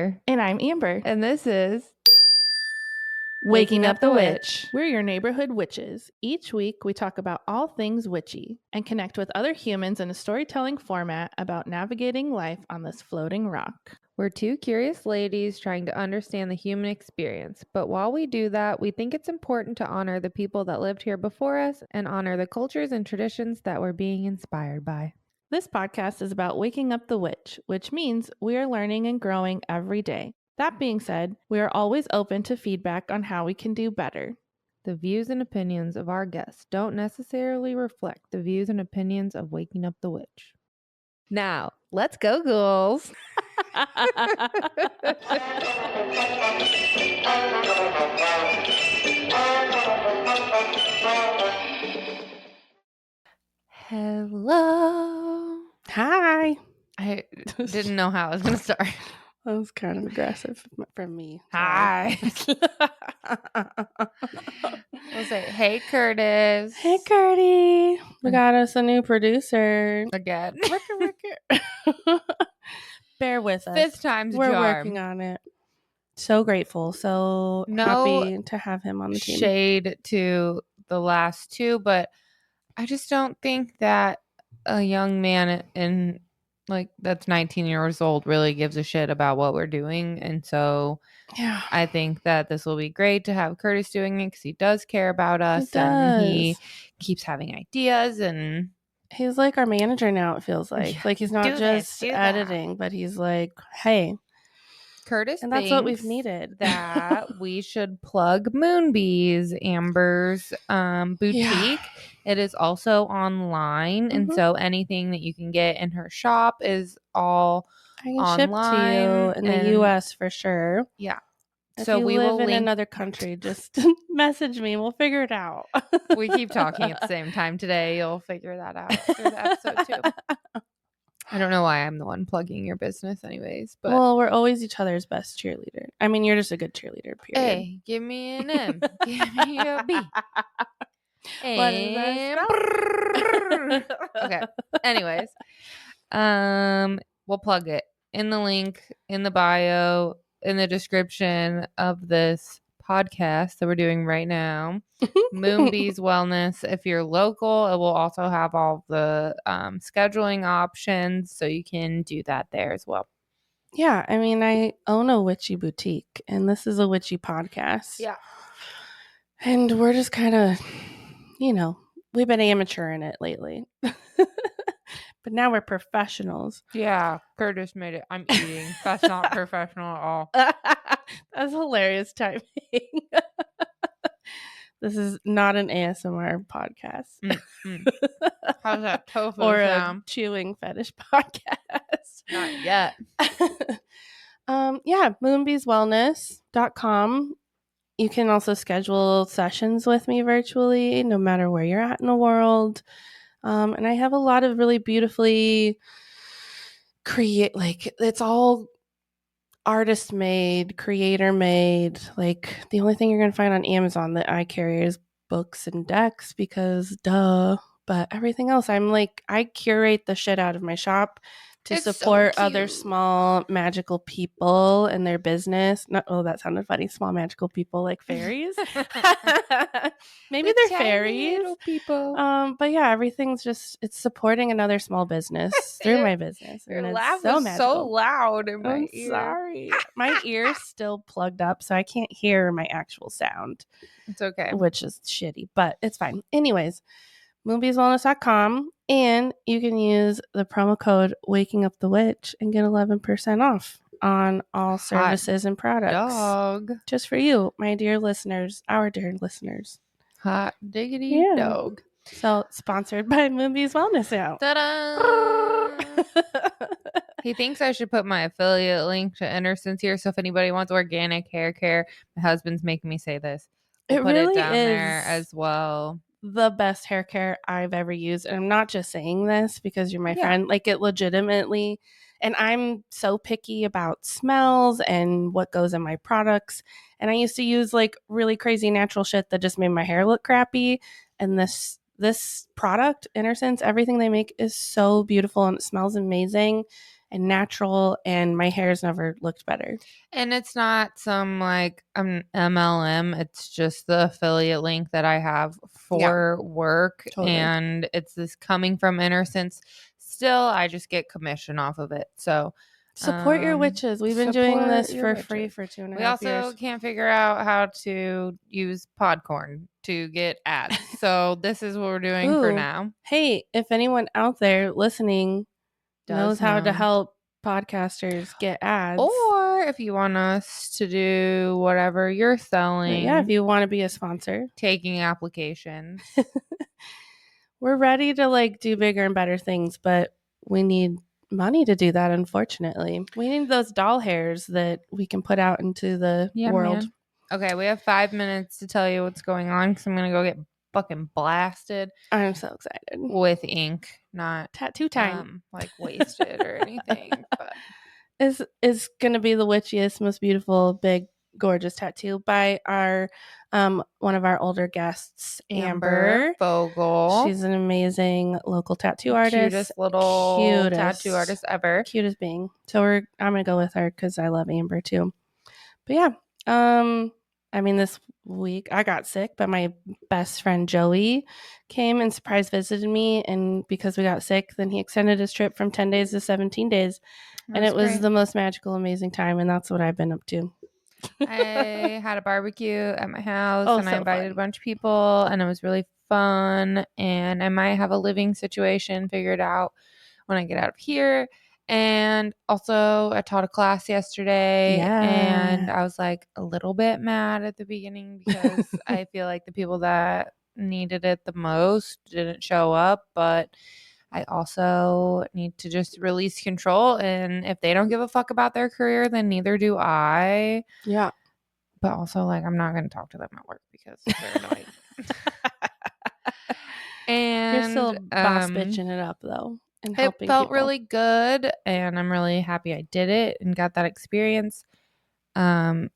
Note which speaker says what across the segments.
Speaker 1: Heather.
Speaker 2: And I'm Amber.
Speaker 1: And this is
Speaker 2: Waking Up the Witch. We're your neighborhood witches. Each week, we talk about all things witchy and connect with other humans in a storytelling format about navigating life on this floating rock.
Speaker 1: We're two curious ladies trying to understand the human experience. But while we do that, we think it's important to honor the people that lived here before us and honor the cultures and traditions that we're being inspired by.
Speaker 2: This podcast is about waking up the witch, which means we are learning and growing every day. That being said, we are always open to feedback on how we can do better.
Speaker 1: The views and opinions of our guests don't necessarily reflect the views and opinions of Waking Up the Witch. Now, let's go, ghouls. Hello.
Speaker 2: Hi.
Speaker 1: I didn't know how I was going to start.
Speaker 2: That was kind of aggressive from me.
Speaker 1: Hi. We'll say, hey, Curtis.
Speaker 2: Hey, Curdy. We got us a new producer.
Speaker 1: Again.
Speaker 2: Bear with us.
Speaker 1: Fifth time's
Speaker 2: We're
Speaker 1: charm.
Speaker 2: working on it. So grateful. So happy to have him on the team.
Speaker 1: Shade to the last two, but I just don't think that a young man in that's 19 years old really gives a shit about what we're doing. And so I think that this will be great to have Curtis doing it because he does care about us and he keeps having ideas, and
Speaker 2: he's like our manager now, it feels like.
Speaker 1: Yeah.
Speaker 2: Like he's not just editing, but he's like, hey,
Speaker 1: Curtis,
Speaker 2: and that's what we've needed.
Speaker 1: That we should plug Moonbees, Amber's boutique. Yeah. It is also online, and so anything that you can get in her shop is all online.
Speaker 2: Ship to you in the U.S. for sure.
Speaker 1: Yeah.
Speaker 2: If
Speaker 1: so
Speaker 2: you
Speaker 1: we
Speaker 2: live
Speaker 1: will
Speaker 2: in
Speaker 1: link...
Speaker 2: another country, just message me. We'll figure it out.
Speaker 1: We keep talking at the same time today. You'll figure that out through the episode too. I don't know why I'm the one plugging your business anyways. But
Speaker 2: well, we're always each other's best cheerleader. I mean, you're just a good cheerleader, period.
Speaker 1: Hey, give me an M. Give me a B.
Speaker 2: And
Speaker 1: okay. Anyways, we'll plug it in the link in the bio, in the description of this podcast that we're doing right now. Moonbees Wellness. If you're local, it will also have all the scheduling options, so you can do that there as well.
Speaker 2: Yeah, I mean, I own a witchy boutique, and this is a witchy podcast.
Speaker 1: Yeah.
Speaker 2: And we're just kind of, we've been amateur in it lately. But now we're professionals.
Speaker 1: Yeah, Curtis made it. I'm eating. That's not professional at all.
Speaker 2: That's hilarious timing. This is not an ASMR podcast.
Speaker 1: How's that tofu
Speaker 2: or
Speaker 1: sound?
Speaker 2: A chewing fetish podcast.
Speaker 1: Not yet.
Speaker 2: moonbeeswellness.com. You can also schedule sessions with me virtually, no matter where you're at in the world. And I have a lot of really beautifully it's all artist made, creator made. Like the only thing you're going to find on Amazon that I carry is books and decks because duh. But everything else, I curate the shit out of my shop to support other small magical people and their business. That sounded funny. Small magical people like fairies. Maybe they're fairies.
Speaker 1: Little people.
Speaker 2: But yeah, everything's it's supporting another small business through my business.
Speaker 1: Your laugh is so loud in my ear.
Speaker 2: Sorry. My ear's still plugged up, so I can't hear my actual sound.
Speaker 1: It's okay.
Speaker 2: Which is shitty, but it's fine. Anyways, moonbeeswellness.com, and you can use the promo code Waking Up the Witch and get 11% off on all services and products.
Speaker 1: Dog.
Speaker 2: Just for you, my dear listeners, our dear listeners.
Speaker 1: Hot diggity dog.
Speaker 2: So sponsored by Moonbees Wellness now.
Speaker 1: Ta-da! He thinks I should put my affiliate link to Anderson's here, so if anybody wants organic hair care, my husband's making me say this. We'll put it down there as well.
Speaker 2: The best hair care I've ever used. And I'm not just saying this because you're my friend. Like it legitimately. And I'm so picky about smells and what goes in my products. And I used to use like really crazy natural shit that just made my hair look crappy. And this this product, Innersense, everything they make is so beautiful and it smells amazing and natural, and my hair's never looked better.
Speaker 1: And it's not some like MLM. It's just the affiliate link that I have for work.
Speaker 2: Totally.
Speaker 1: And it's this coming from Innersense. Still, I just get commission off of it. So
Speaker 2: support your witches. We've been doing this for free for 2.5 years.
Speaker 1: We also can't figure out how to use Podcorn to get ads. So this is what we're doing for now.
Speaker 2: Hey, if anyone out there listening knows how to help podcasters get ads,
Speaker 1: or if you want us to do whatever you're selling,
Speaker 2: if you want to be a sponsor,
Speaker 1: taking applications,
Speaker 2: we're ready to like do bigger and better things, but we need money to do that. Unfortunately, we need those doll hairs that we can put out into the world.
Speaker 1: Man. Okay, we have 5 minutes to tell you what's going on because I'm gonna go get fucking blasted.
Speaker 2: I'm so excited
Speaker 1: with ink, not
Speaker 2: tattoo time,
Speaker 1: like wasted or anything. But
Speaker 2: is gonna be the witchiest, most beautiful, big, gorgeous tattoo by our one of our older guests, Amber
Speaker 1: Fogel.
Speaker 2: She's an amazing local tattoo artist,
Speaker 1: cutest little tattoo artist ever,
Speaker 2: cutest being. So I'm gonna go with her because I love Amber too. But yeah, I mean, this week I got sick, but my best friend Joey came and surprise visited me, and because we got sick, then he extended his trip from 10 days to 17 days. And it was the most magical, amazing time, and that's what I've been up to.
Speaker 1: I had a barbecue at my house, and I invited a bunch of people, and it was really fun. And I might have a living situation figured out when I get out of here. And also, I taught a class yesterday, and I was like a little bit mad at the beginning because I feel like the people that needed it the most didn't show up, but I also need to just release control. And if they don't give a fuck about their career, then neither do I.
Speaker 2: Yeah.
Speaker 1: But also, like, I'm not going to talk to them at work because they're annoying. And
Speaker 2: you're still boss bitching it up, though. And
Speaker 1: it felt really good, and I'm really happy I did it and got that experience. And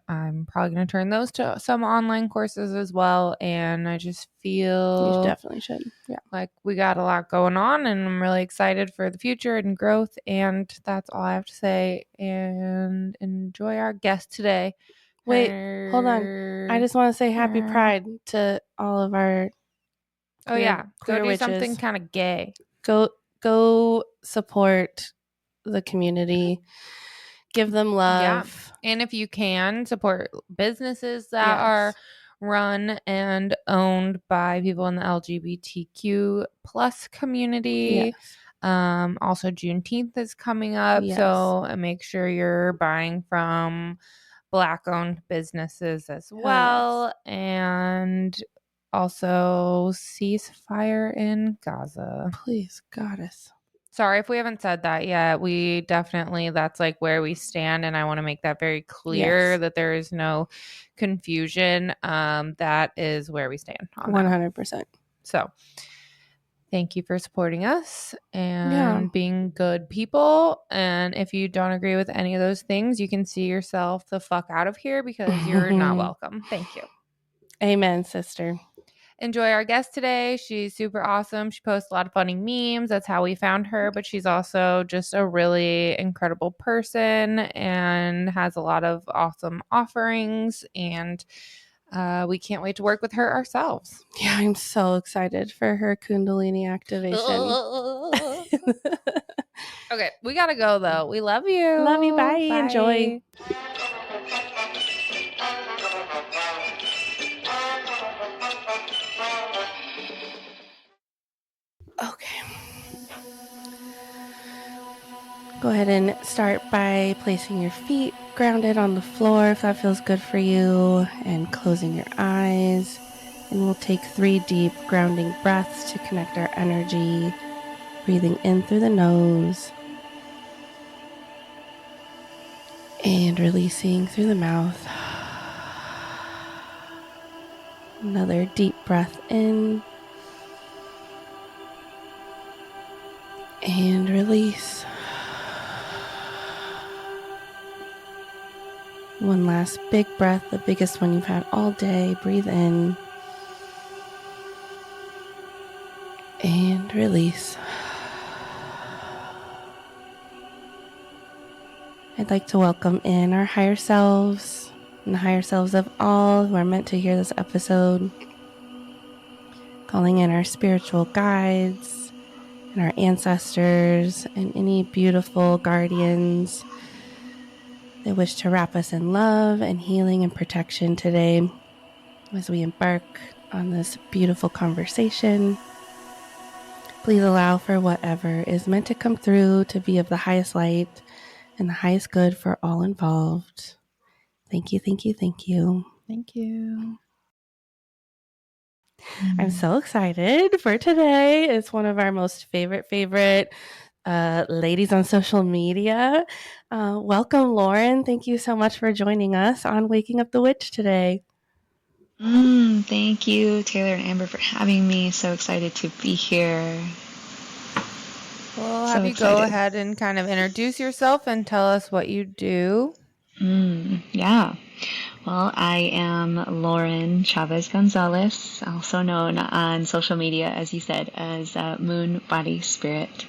Speaker 1: I'm probably going to turn those to some online courses as well. And I just feel
Speaker 2: you definitely should. Yeah,
Speaker 1: like we got a lot going on, and I'm really excited for the future and growth. And that's all I have to say. And enjoy our guest today.
Speaker 2: Wait, hold on. I just want to say happy Pride to all of our queer
Speaker 1: go do
Speaker 2: witches.
Speaker 1: something kind of gay.
Speaker 2: Go support the community. Give them love.
Speaker 1: Yeah. And if you can, support businesses that are run and owned by people in the LGBTQ plus community. Also, Juneteenth is coming up. So make sure you're buying from Black-owned businesses as well. And also ceasefire in Gaza.
Speaker 2: Please, goddess.
Speaker 1: Sorry if we haven't said that yet. We definitely, that's like where we stand. And I want to make that very clear that there is no confusion. That is where we stand on
Speaker 2: 100%.
Speaker 1: That. So thank you for supporting us and being good people. And if you don't agree with any of those things, you can see yourself the fuck out of here because you're not welcome. Thank you.
Speaker 2: Amen, sister.
Speaker 1: Enjoy our guest today. She's super awesome. She posts a lot of funny memes. That's how we found her. But she's also just a really incredible person and has a lot of awesome offerings. And we can't wait to work with her ourselves.
Speaker 2: Yeah, I'm so excited for her Kundalini activation.
Speaker 1: Okay, we gotta go though. We love you.
Speaker 2: Love you. Bye. Enjoy. Okay. Go ahead and start by placing your feet grounded on the floor if that feels good for you, and closing your eyes. And we'll take 3 deep grounding breaths to connect our energy, breathing in through the nose and releasing through the mouth. Another deep breath in and release. One last big breath, the biggest one you've had all day. Breathe in And release. I'd like to welcome in our higher selves and the higher selves of all who are meant to hear this episode. Calling in our spiritual guides and our ancestors and any beautiful guardians that wish to wrap us in love and healing and protection today as we embark on this beautiful conversation. Please allow for whatever is meant to come through to be of the highest light and the highest good for all involved. Thank you, thank you, thank you.
Speaker 1: Thank you.
Speaker 2: I'm so excited for today. It's one of our most favorite ladies on social media. Welcome, Lauren. Thank you so much for joining us on Waking Up the Witch today.
Speaker 3: Thank you, Taylor and Amber, for having me. So excited to be here.
Speaker 1: Well, have you go ahead and kind of introduce yourself and tell us what you do?
Speaker 3: Yeah. Well, I am Lauren Chaves Gonzalez, also known on social media, as you said, as Moonbodyspirit.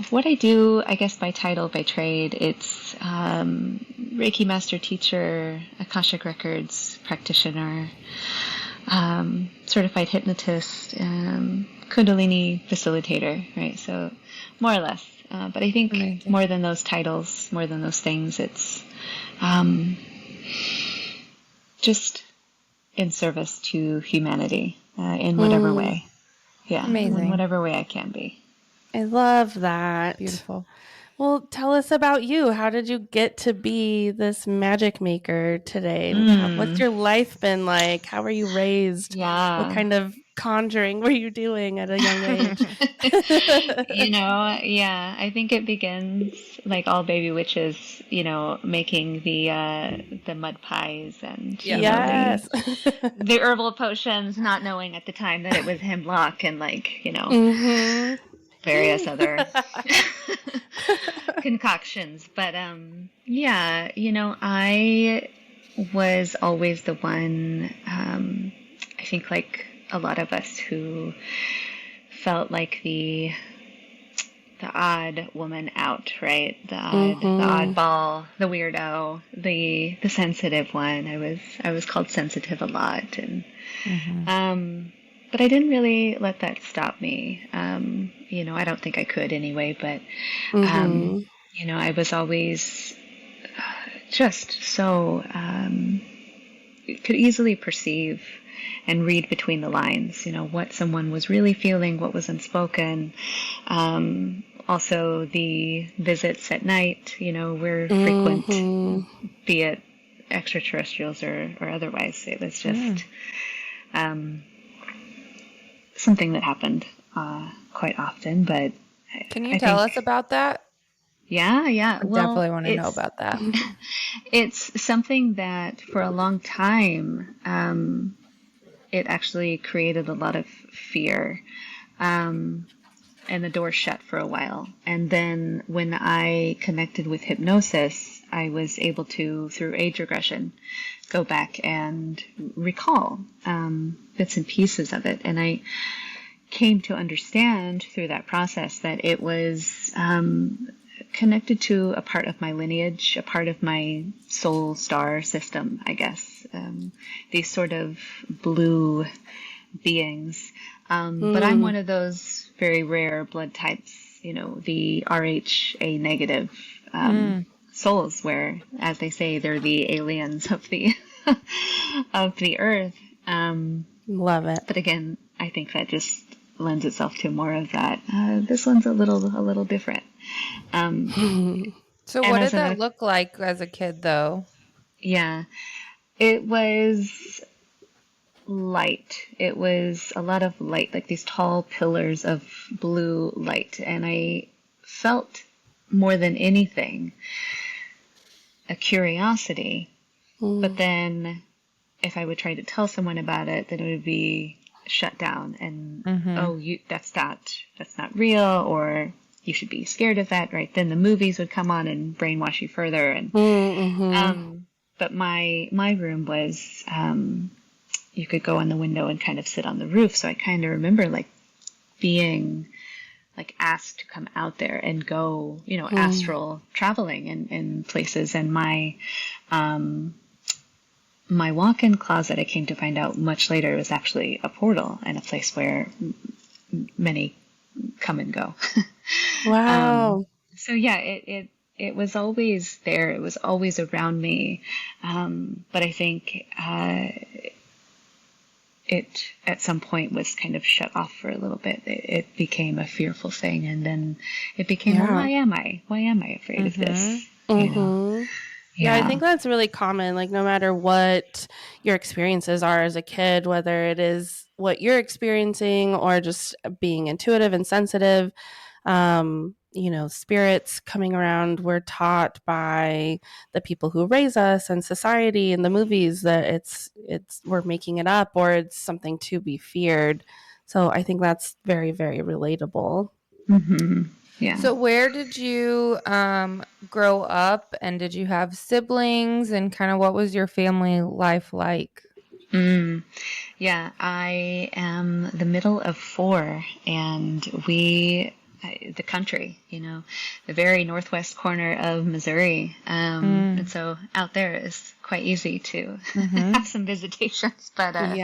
Speaker 3: What I do, I guess by title, by trade, it's Reiki Master Teacher, Akashic Records practitioner, certified hypnotist, Kundalini facilitator, right? So more or less. But I think more than those titles, more than those things, it's just in service to humanity in whatever way. Yeah,
Speaker 1: Amazing.
Speaker 3: In whatever way I can be.
Speaker 2: I love that.
Speaker 1: Beautiful.
Speaker 2: Well, tell us about you. How did you get to be this magic maker today? What's your life been like? How were you raised?
Speaker 3: Yeah.
Speaker 2: What kind of conjuring were you doing at a young age?
Speaker 3: Yeah, I think it begins like all baby witches, making the mud pies and the herbal potions, not knowing at the time that it was hemlock and various other concoctions. But I was always the one, I think like a lot of us who felt like the odd woman out, right? The oddball, the weirdo, the sensitive one. I was called sensitive a lot, and but I didn't really let that stop me. I don't think I could anyway, but I was always just so could easily perceive and read between the lines, what someone was really feeling, what was unspoken. Also the visits at night, were frequent, be it extraterrestrials or otherwise. It was just something that happened quite often. But
Speaker 1: can you tell us about that?
Speaker 3: Yeah.
Speaker 1: I definitely want to know about that.
Speaker 3: It's something that for a long time, it actually created a lot of fear. And the door shut for a while. And then when I connected with hypnosis, I was able to, through age regression, go back and recall bits and pieces of it. And I came to understand through that process that it was connected to a part of my lineage, a part of my soul star system, I guess. These sort of blue beings. But I'm one of those very rare blood types, the RHA negative souls, where, as they say, they're the aliens of the of the earth.
Speaker 2: Love it.
Speaker 3: But again, I think that just lends itself to more of that. This one's a little different.
Speaker 1: So what did that look like as a kid, though?
Speaker 3: Yeah, it was light. It was a lot of light, like these tall pillars of blue light. And I felt more than anything a curiosity. But then if I would try to tell someone about it, then it would be shut down and, that's not real, or you should be scared of that, right? Then the movies would come on and brainwash you further. And, but my room was, you could go on the window and kind of sit on the roof. So I kind of remember like being like asked to come out there and go, astral traveling in places. And my walk-in closet, I came to find out much later, was actually a portal and a place where many come and go.
Speaker 2: Wow.
Speaker 3: So yeah, it was always there. It was always around me. But I think it at some point was kind of shut off for a little bit. It became a fearful thing, and then it became, well, why am I? Why am I afraid of this?
Speaker 2: Yeah, I think that's really common. Like, no matter what your experiences are as a kid, whether it is what you're experiencing or just being intuitive and sensitive, spirits coming around, we're taught by the people who raise us and society and the movies that it's we're making it up or it's something to be feared. So I think that's very, very relatable.
Speaker 3: Yeah.
Speaker 1: So where did you grow up, and did you have siblings, and kind of what was your family life like?
Speaker 3: Yeah, I am the middle of 4, and the country, the very northwest corner of Missouri. And so out there is quite easy to have some visitations. But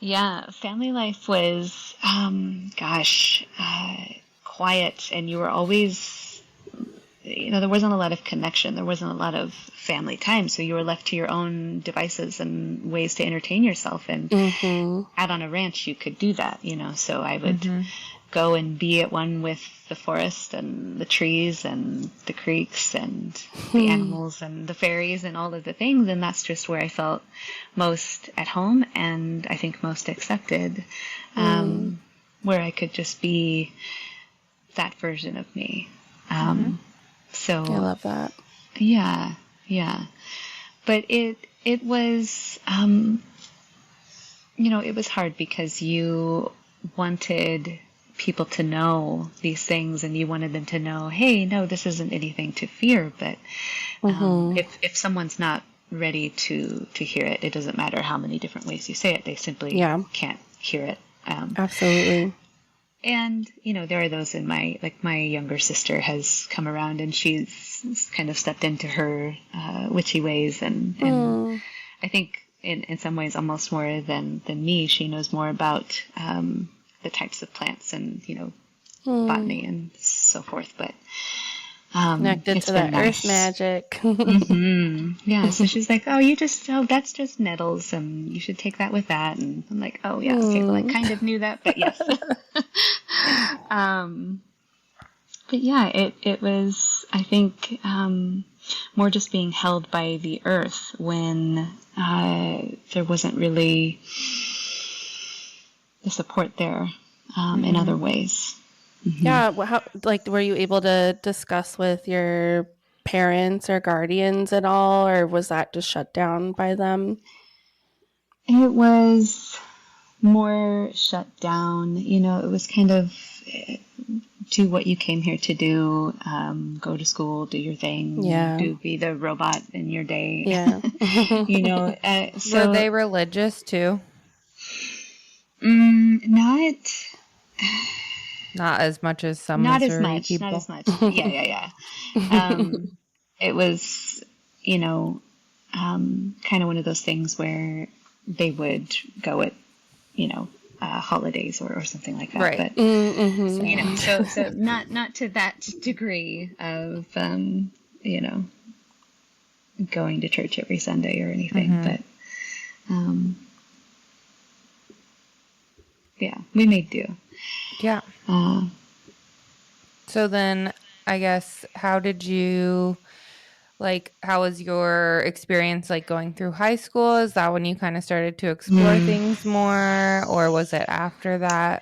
Speaker 3: yeah, family life was, quiet, and you were always, there wasn't a lot of connection. There wasn't a lot of family time. So you were left to your own devices and ways to entertain yourself. And out on a ranch, you could do that, So I would go and be at one with the forest and the trees and the creeks and the animals and the fairies and all of the things. And that's just where I felt most at home and I think most accepted, where I could just be that version of me. So
Speaker 2: I love that.
Speaker 3: Yeah. But it was, it was hard because you wanted people to know these things and you wanted them to know, hey, no, this isn't anything to fear. But if someone's not ready to hear it, it doesn't matter how many different ways you say it. They simply can't hear it.
Speaker 2: Absolutely.
Speaker 3: And, there are those in my younger sister has come around and she's kind of stepped into her witchy ways. And I think in some ways almost more than me, she knows more about the types of plants and, botany and so forth. But
Speaker 2: connected to that earth magic.
Speaker 3: Yeah, so she's like, that's just nettles, and you should take that with that. And I'm like, oh, yeah, okay, well, I kind of knew that, but yes. But yeah, it was, I think, more just being held by the earth when there wasn't really the support there in other ways.
Speaker 2: Yeah. How, were you able to discuss with your parents or guardians at all, or was that just shut down by them?
Speaker 3: It was more shut down. It was kind of do what you came here to do, go to school, do your thing, be the robot in your day.
Speaker 2: Yeah.
Speaker 3: So
Speaker 1: were they religious too? Not as much as some Missouri people.
Speaker 3: Not as much. Yeah. It was, kind of one of those things where they would go at, holidays or something like that.
Speaker 1: Right.
Speaker 3: But, so not to that degree of, going to church every Sunday or anything, but, yeah, we made do.
Speaker 1: Yeah. So then I guess how was your experience going through high school? Is that when you kind of started to explore things more, or was it after that?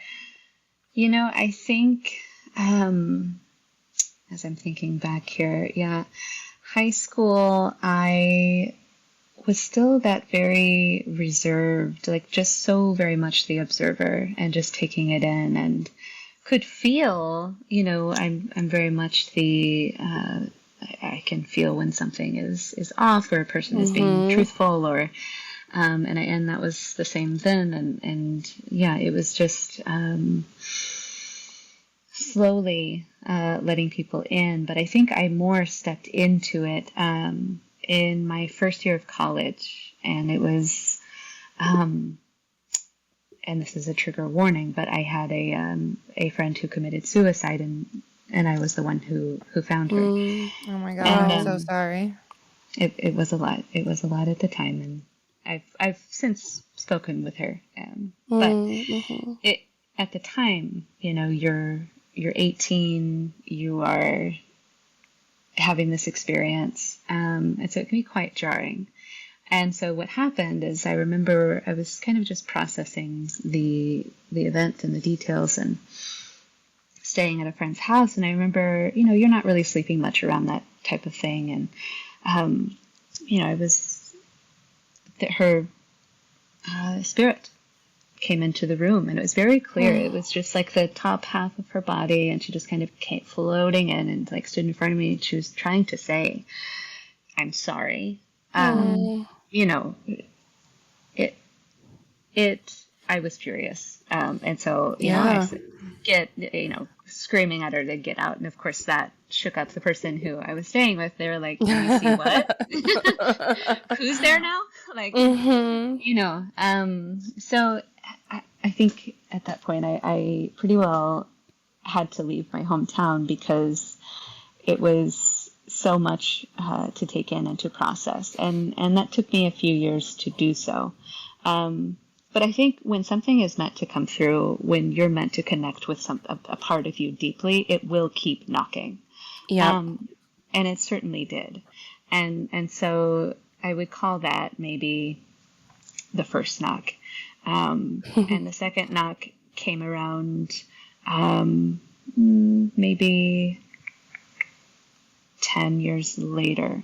Speaker 3: I think, as I'm thinking back here, high school, I was still that very reserved, just so very much the observer and just taking it in and could feel, I'm very much I can feel when something is off or a person is being truthful or And that was the same then. And yeah, it was just, slowly, letting people in. But I think I more stepped into it, in my first year of college. And it was, and this is a trigger warning, but I had a friend who committed suicide, and I was the one who found her.
Speaker 1: Oh my God,
Speaker 3: And,
Speaker 1: I'm so sorry.
Speaker 3: It was a lot. It was a lot at the time, and I've since spoken with her. But it at the time, you're 18, you are having this experience, and so it can be quite jarring. And so what happened is, I remember I was kind of just processing the event and the details, and staying at a friend's house. And I remember, you're not really sleeping much around that type of thing. And, I was, her spirit came into the room, and it was very clear. It was just like the top half of her body, and she just kind of came floating in and like stood in front of me. She was trying to say, "I'm sorry." I was furious. And so, I get, screaming at her to get out. And of course that shook up the person who I was staying with. They were like, "You see what? Who's there now?" Like, so I think at that point I pretty well had to leave my hometown, because it was so much to take in and to process. And that took me a few years to do so. But I think when something is meant to come through, when you're meant to connect with a part of you deeply, it will keep knocking.
Speaker 2: Yeah.
Speaker 3: And it certainly did. And so I would call that maybe the first knock. And the second knock came around, maybe 10 years later.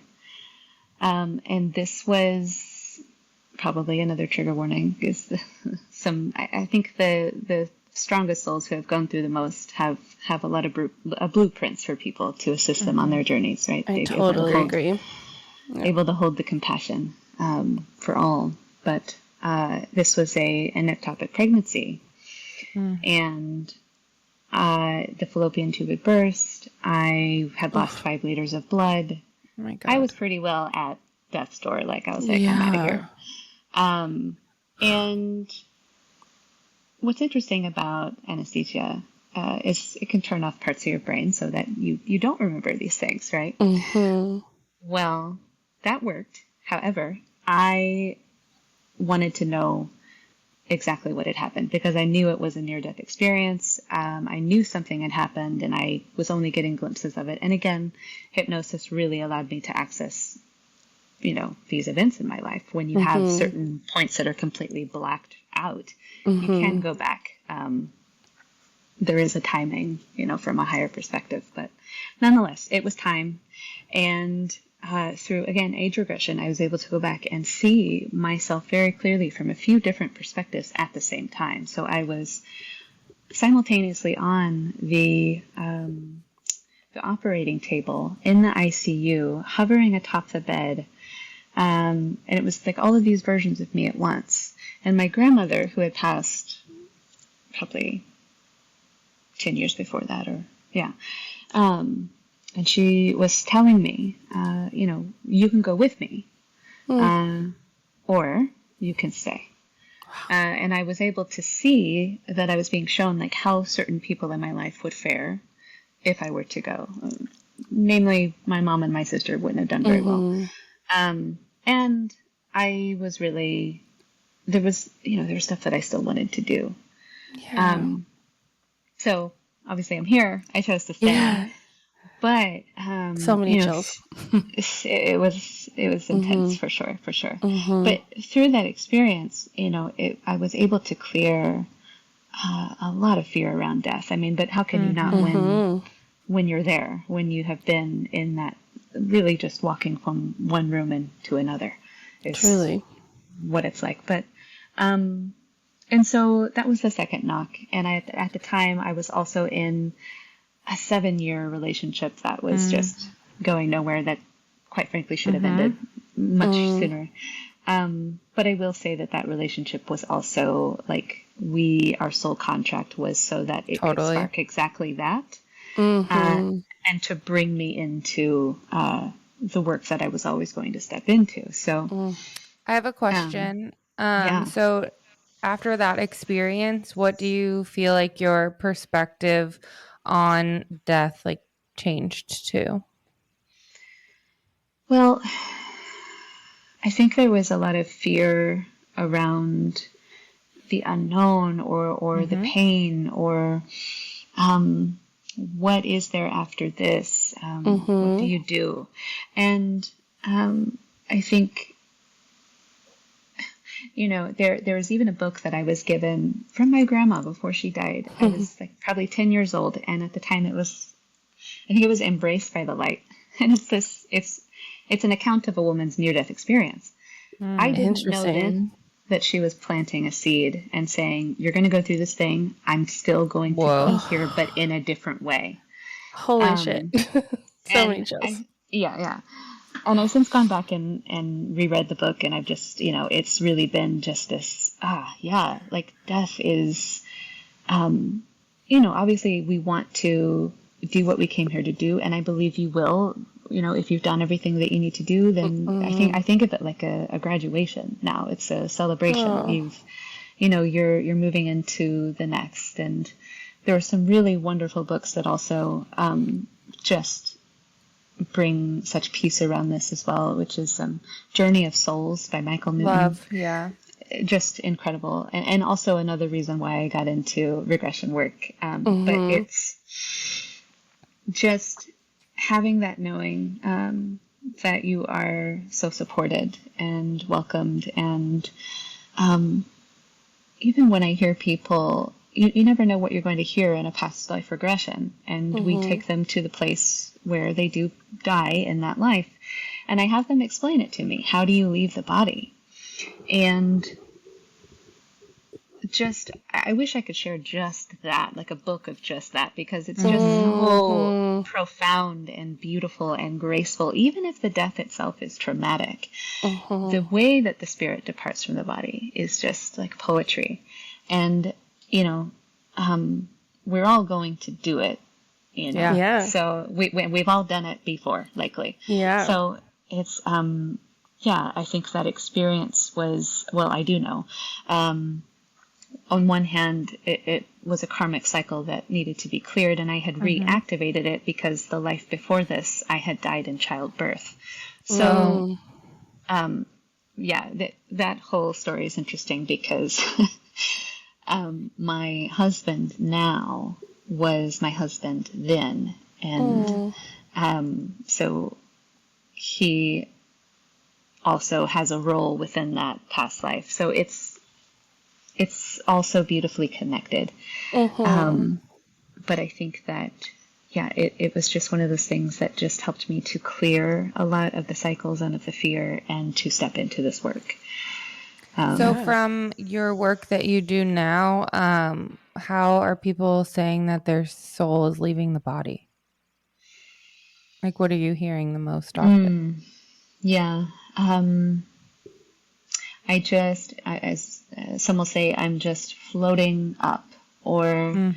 Speaker 3: And this was probably another trigger warning, is I think the strongest souls who have gone through the most have a lot of blueprints for people to assist them on their journeys, right?
Speaker 2: I totally agree.
Speaker 3: Able to hold the compassion for all. But this was an ectopic pregnancy. And the fallopian tube had burst. I had lost 5 liters of blood.
Speaker 1: Oh my God.
Speaker 3: I was pretty well at death's door. Like, I was like, I'm out of here. And what's interesting about anesthesia is it can turn off parts of your brain so that you don't remember these things, right? Well, that worked. However, I wanted to know exactly what had happened, because I knew it was a near-death experience. I knew something had happened, and I was only getting glimpses of it. And again, hypnosis really allowed me to access, these events in my life. When you have certain points that are completely blacked out, you can go back. There is a timing, from a higher perspective, but nonetheless, it was time. And through, again, age regression, I was able to go back and see myself very clearly from a few different perspectives at the same time. So I was simultaneously on the operating table, in the ICU, hovering atop the bed. And it was like all of these versions of me at once. And my grandmother, who had passed probably 10 years before that, and she was telling me, you can go with me, or you can stay. And I was able to see that I was being shown like how certain people in my life would fare if I were to go. Namely, my mom and my sister wouldn't have done very well. And I was really, there was stuff that I still wanted to do. Yeah. So obviously I'm here. I chose to stay. Yeah. But
Speaker 2: so many chills.
Speaker 3: It was intense for sure. But through that experience, I was able to clear a lot of fear around death. I mean, but how can you not when you're there, when you have been in that, really just walking from one room into another is truly what it's like. But and so that was the second knock. And at the time I was also in a 7-year relationship that was just going nowhere, that quite frankly should have ended much sooner. But I will say that relationship was also like our soul contract was so that it could
Speaker 1: Totally.
Speaker 3: spark exactly that.
Speaker 2: Mm-hmm.
Speaker 3: And to bring me into the work that I was always going to step into. So
Speaker 1: I have a question.
Speaker 3: yeah.
Speaker 1: So after that experience, what do you feel like your perspective on death like changed to?
Speaker 3: Well, I think there was a lot of fear around the unknown or the pain or what is there after this? What do you do? And I think, there was even a book that I was given from my grandma before she died. I was like probably 10 years old. And at the time I think it was Embraced by the Light. And it's an account of a woman's near-death experience. I didn't know then that she was planting a seed and saying, you're going to go through this thing. I'm still going to be here, but in a different way.
Speaker 2: Holy shit. So many chills.
Speaker 3: Yeah. And I've since gone back and reread the book, and I've just, it's really been just this, like death is, obviously we want to do what we came here to do, and I believe you will. If you've done everything that you need to do, then I think of it like a graduation. Now it's a celebration. You're moving into the next, and there are some really wonderful books that also just bring such peace around this as well, which is Journey of Souls by Michael Newton.
Speaker 1: Love, yeah.
Speaker 3: Just incredible. And also another reason why I got into regression work. But it's just having that knowing that you are so supported and welcomed. And even when I hear people, you never know what you're going to hear in a past life regression. And we take them to the place where they do die in that life. And I have them explain it to me. How do you leave the body? And I wish I could share just that, like a book of just that, because it's just so profound and beautiful and graceful. Even if the death itself is traumatic, the way that the spirit departs from the body is just like poetry. And, we're all going to do it,
Speaker 2: Yeah.
Speaker 3: So we've all done it before, likely.
Speaker 2: Yeah.
Speaker 3: So it's, I think that experience was, well, I do know, on one hand, it was a karmic cycle that needed to be cleared, and I had reactivated it because the life before this, I had died in childbirth. So, that whole story is interesting because my husband now was my husband then, and so he also has a role within that past life. So it's also beautifully connected. But I think that, it was just one of those things that just helped me to clear a lot of the cycles and of the fear and to step into this work.
Speaker 1: So from your work that you do now, how are people saying that their soul is leaving the body? Like, what are you hearing the most often?
Speaker 3: As some will say, I'm just floating up, or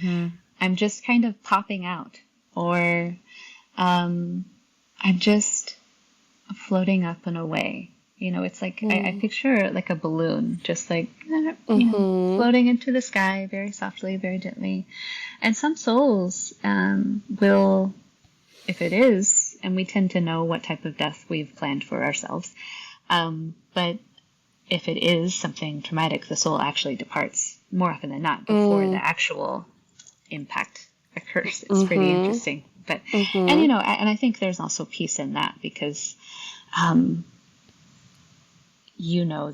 Speaker 3: I'm just kind of popping out, or I'm just floating up and away. It's like I picture like a balloon, just like floating into the sky very softly, very gently. And some souls will, if it is, and we tend to know what type of death we've planned for ourselves, but if it is something traumatic, the soul actually departs more often than not before the actual impact occurs. It's pretty interesting. But and I think there's also peace in that, because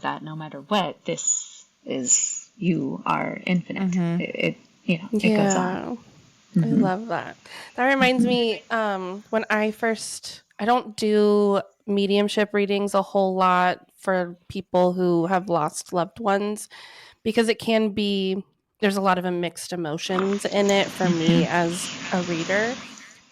Speaker 3: that no matter what, this is, you are infinite. It goes on.
Speaker 2: I love that. That reminds me, when I don't do mediumship readings a whole lot for people who have lost loved ones, because it can be, there's a lot of mixed emotions in it for me as a reader.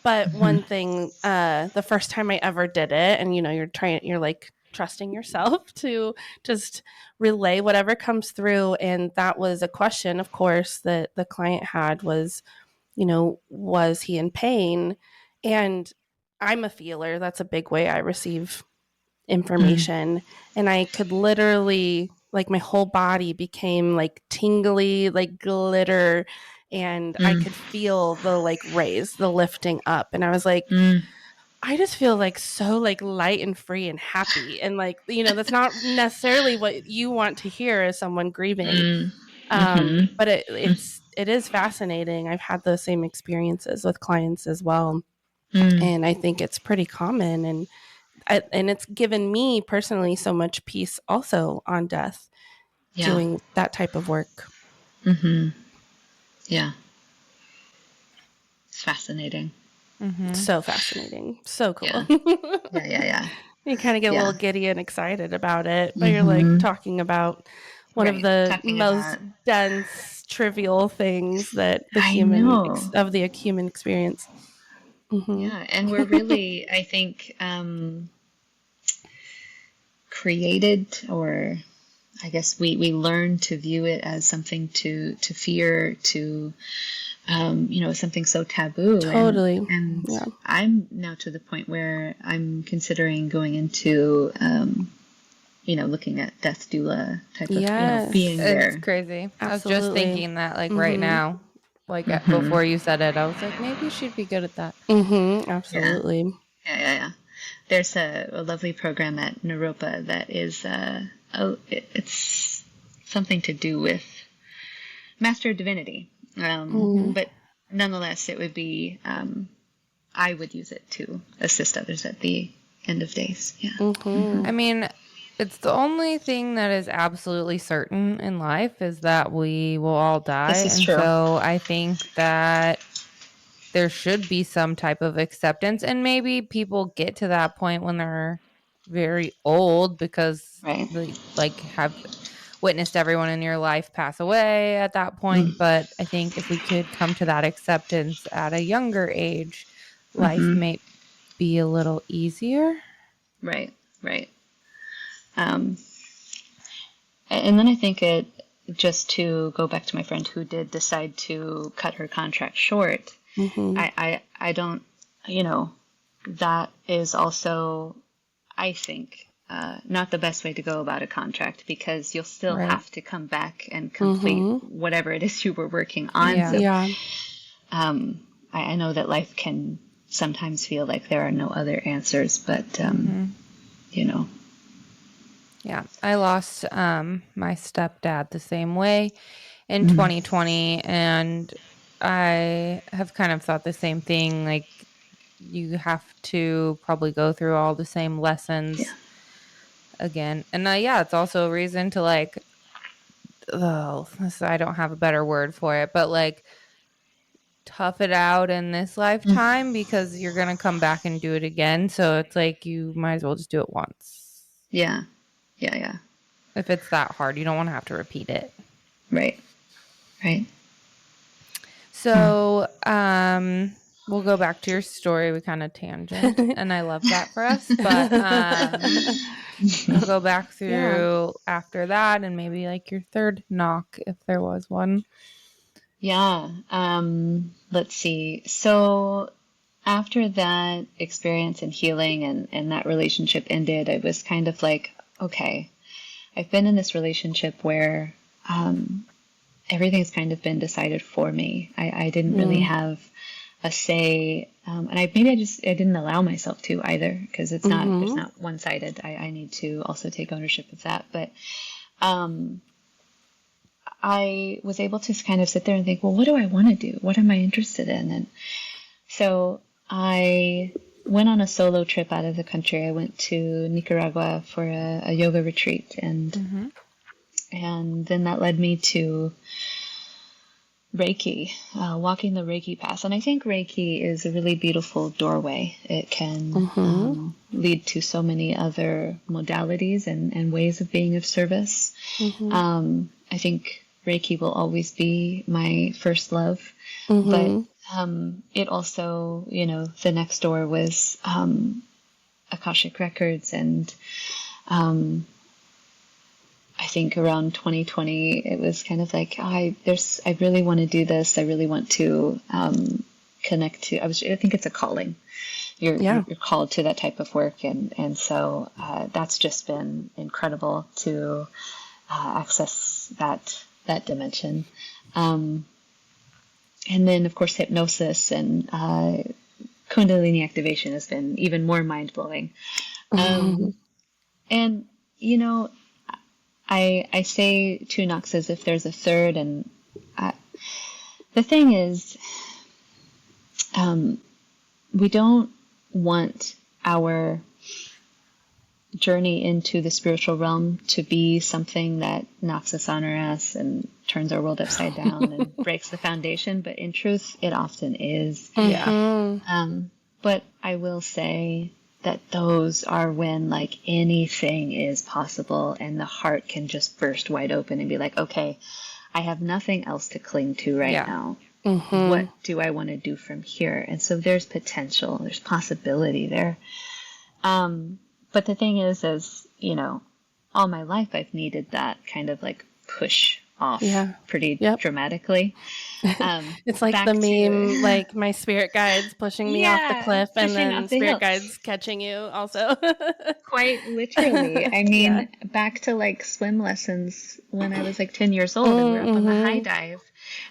Speaker 2: But one thing, the first time I ever did it, and you're like trusting yourself to just relay whatever comes through. And that was a question, of course, that the client had was, was he in pain? And I'm a feeler. That's a big way I receive information. And I could literally, like, my whole body became like tingly, like glitter. And I could feel the like raise, the lifting up. And I was like, I just feel like so like light and free and happy. And like, that's not necessarily what you want to hear as someone grieving. But it is fascinating. I've had those same experiences with clients as well. And I think it's pretty common. And it's given me personally so much peace also on death, doing that type of work.
Speaker 3: Yeah. It's fascinating.
Speaker 2: So fascinating. So cool.
Speaker 3: Yeah.
Speaker 2: You kind of get a little giddy and excited about it, but you're like talking about one of the most dense, trivial things that the human experience.
Speaker 3: Yeah, and we're really, I think, created, or I guess we learn to view it as something to fear, to something so taboo.
Speaker 2: Totally.
Speaker 3: And I'm now to the point where I'm considering going into looking at death doula type of being there.
Speaker 1: It's crazy.
Speaker 2: Absolutely.
Speaker 1: I was just thinking that like right now, like before you said it, I was like, maybe she'd be good at that.
Speaker 2: Absolutely.
Speaker 3: Yeah. There's a lovely program at Naropa that is it's something to do with Master of Divinity, but nonetheless, it would be I would use it to assist others at the end of days.
Speaker 1: I mean, it's the only thing that is absolutely certain in life is that we will all die.
Speaker 3: This is true.
Speaker 1: So I think that there should be some type of acceptance, and maybe people get to that point when they're very old because they like have witnessed everyone in your life pass away at that point. But I think if we could come to that acceptance at a younger age, life may be a little easier.
Speaker 3: Right. And then I think just to go back to my friend who did decide to cut her contract short, I don't, that is also, I think, not the best way to go about a contract, because you'll still have to come back and complete whatever it is you were working on. I know that life can sometimes feel like there are no other answers, but,
Speaker 1: Yeah, I lost my stepdad the same way in 2020, and I have kind of thought the same thing. Like, you have to probably go through all the same lessons again. And it's also a reason to like, I don't have a better word for it, but like tough it out in this lifetime because you're going to come back and do it again. So it's like, you might as well just do it once.
Speaker 3: Yeah.
Speaker 1: If it's that hard, you don't want to have to repeat it.
Speaker 3: Right.
Speaker 1: So, we'll go back to your story. We kind of tangent, and I love that for us. But we'll go back through after that, and maybe like your third knock, if there was one.
Speaker 3: Yeah. Let's see. So after that experience and healing and that relationship ended, it was kind of like, okay, I've been in this relationship where everything's kind of been decided for me. I didn't really have a say, and I didn't allow myself to either, because it's not one-sided. I need to also take ownership of that. But I was able to kind of sit there and think, well, what do I want to do? What am I interested in? And so I went on a solo trip out of the country. I went to Nicaragua for a yoga retreat, and then that led me to Reiki, walking the Reiki path. And I think Reiki is a really beautiful doorway. It can lead to so many other modalities and ways of being of service. I think Reiki will always be my first love, but it also, the next door was Akashic Records and I think around 2020, it was kind of like, I really want to do this. I really want to connect to. I think it's a calling. You're called to that type of work, and so that's just been incredible to access that dimension. And then, of course, hypnosis and Kundalini activation has been even more mind blowing. And I say to Knox as if there's a third, and the thing is, we don't want our journey into the spiritual realm to be something that knocks us on our ass and turns our world upside down and breaks the foundation, but in truth, it often is. But I will say that those are when like anything is possible and the heart can just burst wide open and be like, okay, I have nothing else to cling to right now. What do I want to do from here? And so there's potential, there's possibility there. But the thing is, all my life I've needed that kind of like push off pretty dramatically.
Speaker 2: It's like the meme, like my spirit guides pushing me off the cliff and then spirit guides catching you also.
Speaker 3: Quite literally. I mean, back to like swim lessons when I was like 10 years old and we're up on the high dive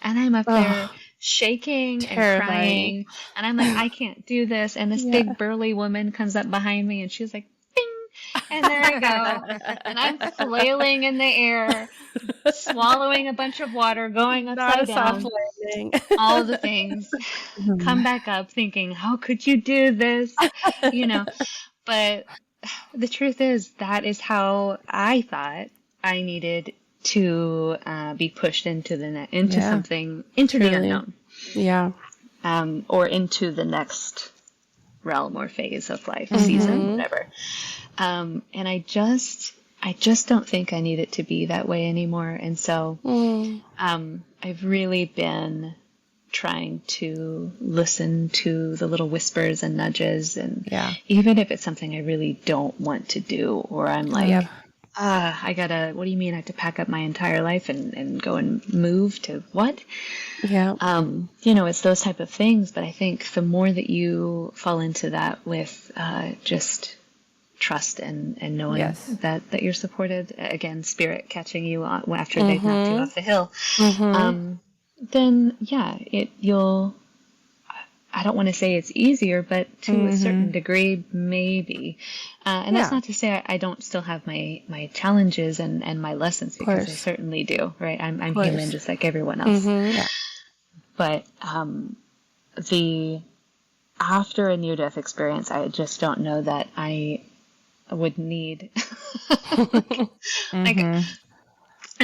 Speaker 3: and I'm up there shaking and crying and I'm like, I can't do this. And this big burly woman comes up behind me and she's like, and there I go. And I'm flailing in the air, swallowing a bunch of water, going upside down. All the things. Come back up thinking, how could you do this? But the truth is, that is how I thought I needed to be pushed into something, into the unknown.
Speaker 2: Yeah.
Speaker 3: Or into the next realm or phase of life, season, whatever. And I just don't think I need it to be that way anymore. And so I've really been trying to listen to the little whispers and nudges. And even if it's something I really don't want to do, or I'm like, what do you mean I have to pack up my entire life and go and move to what?
Speaker 2: Yeah.
Speaker 3: It's those type of things. But I think the more that you fall into that with just trust and knowing that you're supported, again, spirit catching you after they've knocked you off the hill, then I don't want to say it's easier, but to a certain degree, maybe. And that's not to say I don't still have my challenges and my lessons, because I certainly do, right? I'm human just like everyone else. But after a near-death experience, I just don't know that I would need and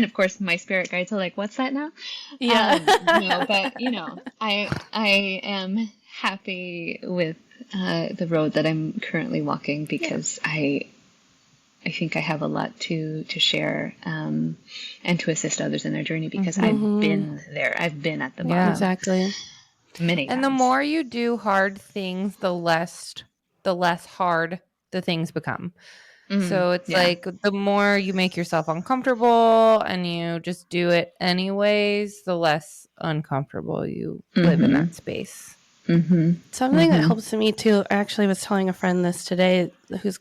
Speaker 3: of course my spirit guides are like, what's that now? No, but I am happy with the road that I'm currently walking, because I think I have a lot to share and to assist others in their journey, because I've been there. I've been at the bottom.
Speaker 2: Exactly.
Speaker 3: Many times.
Speaker 1: And the more you do hard things, the less hard the things become. So it's like the more you make yourself uncomfortable and you just do it anyways, the less uncomfortable you live in that space.
Speaker 2: Something that helps me too, I actually was telling a friend this today who's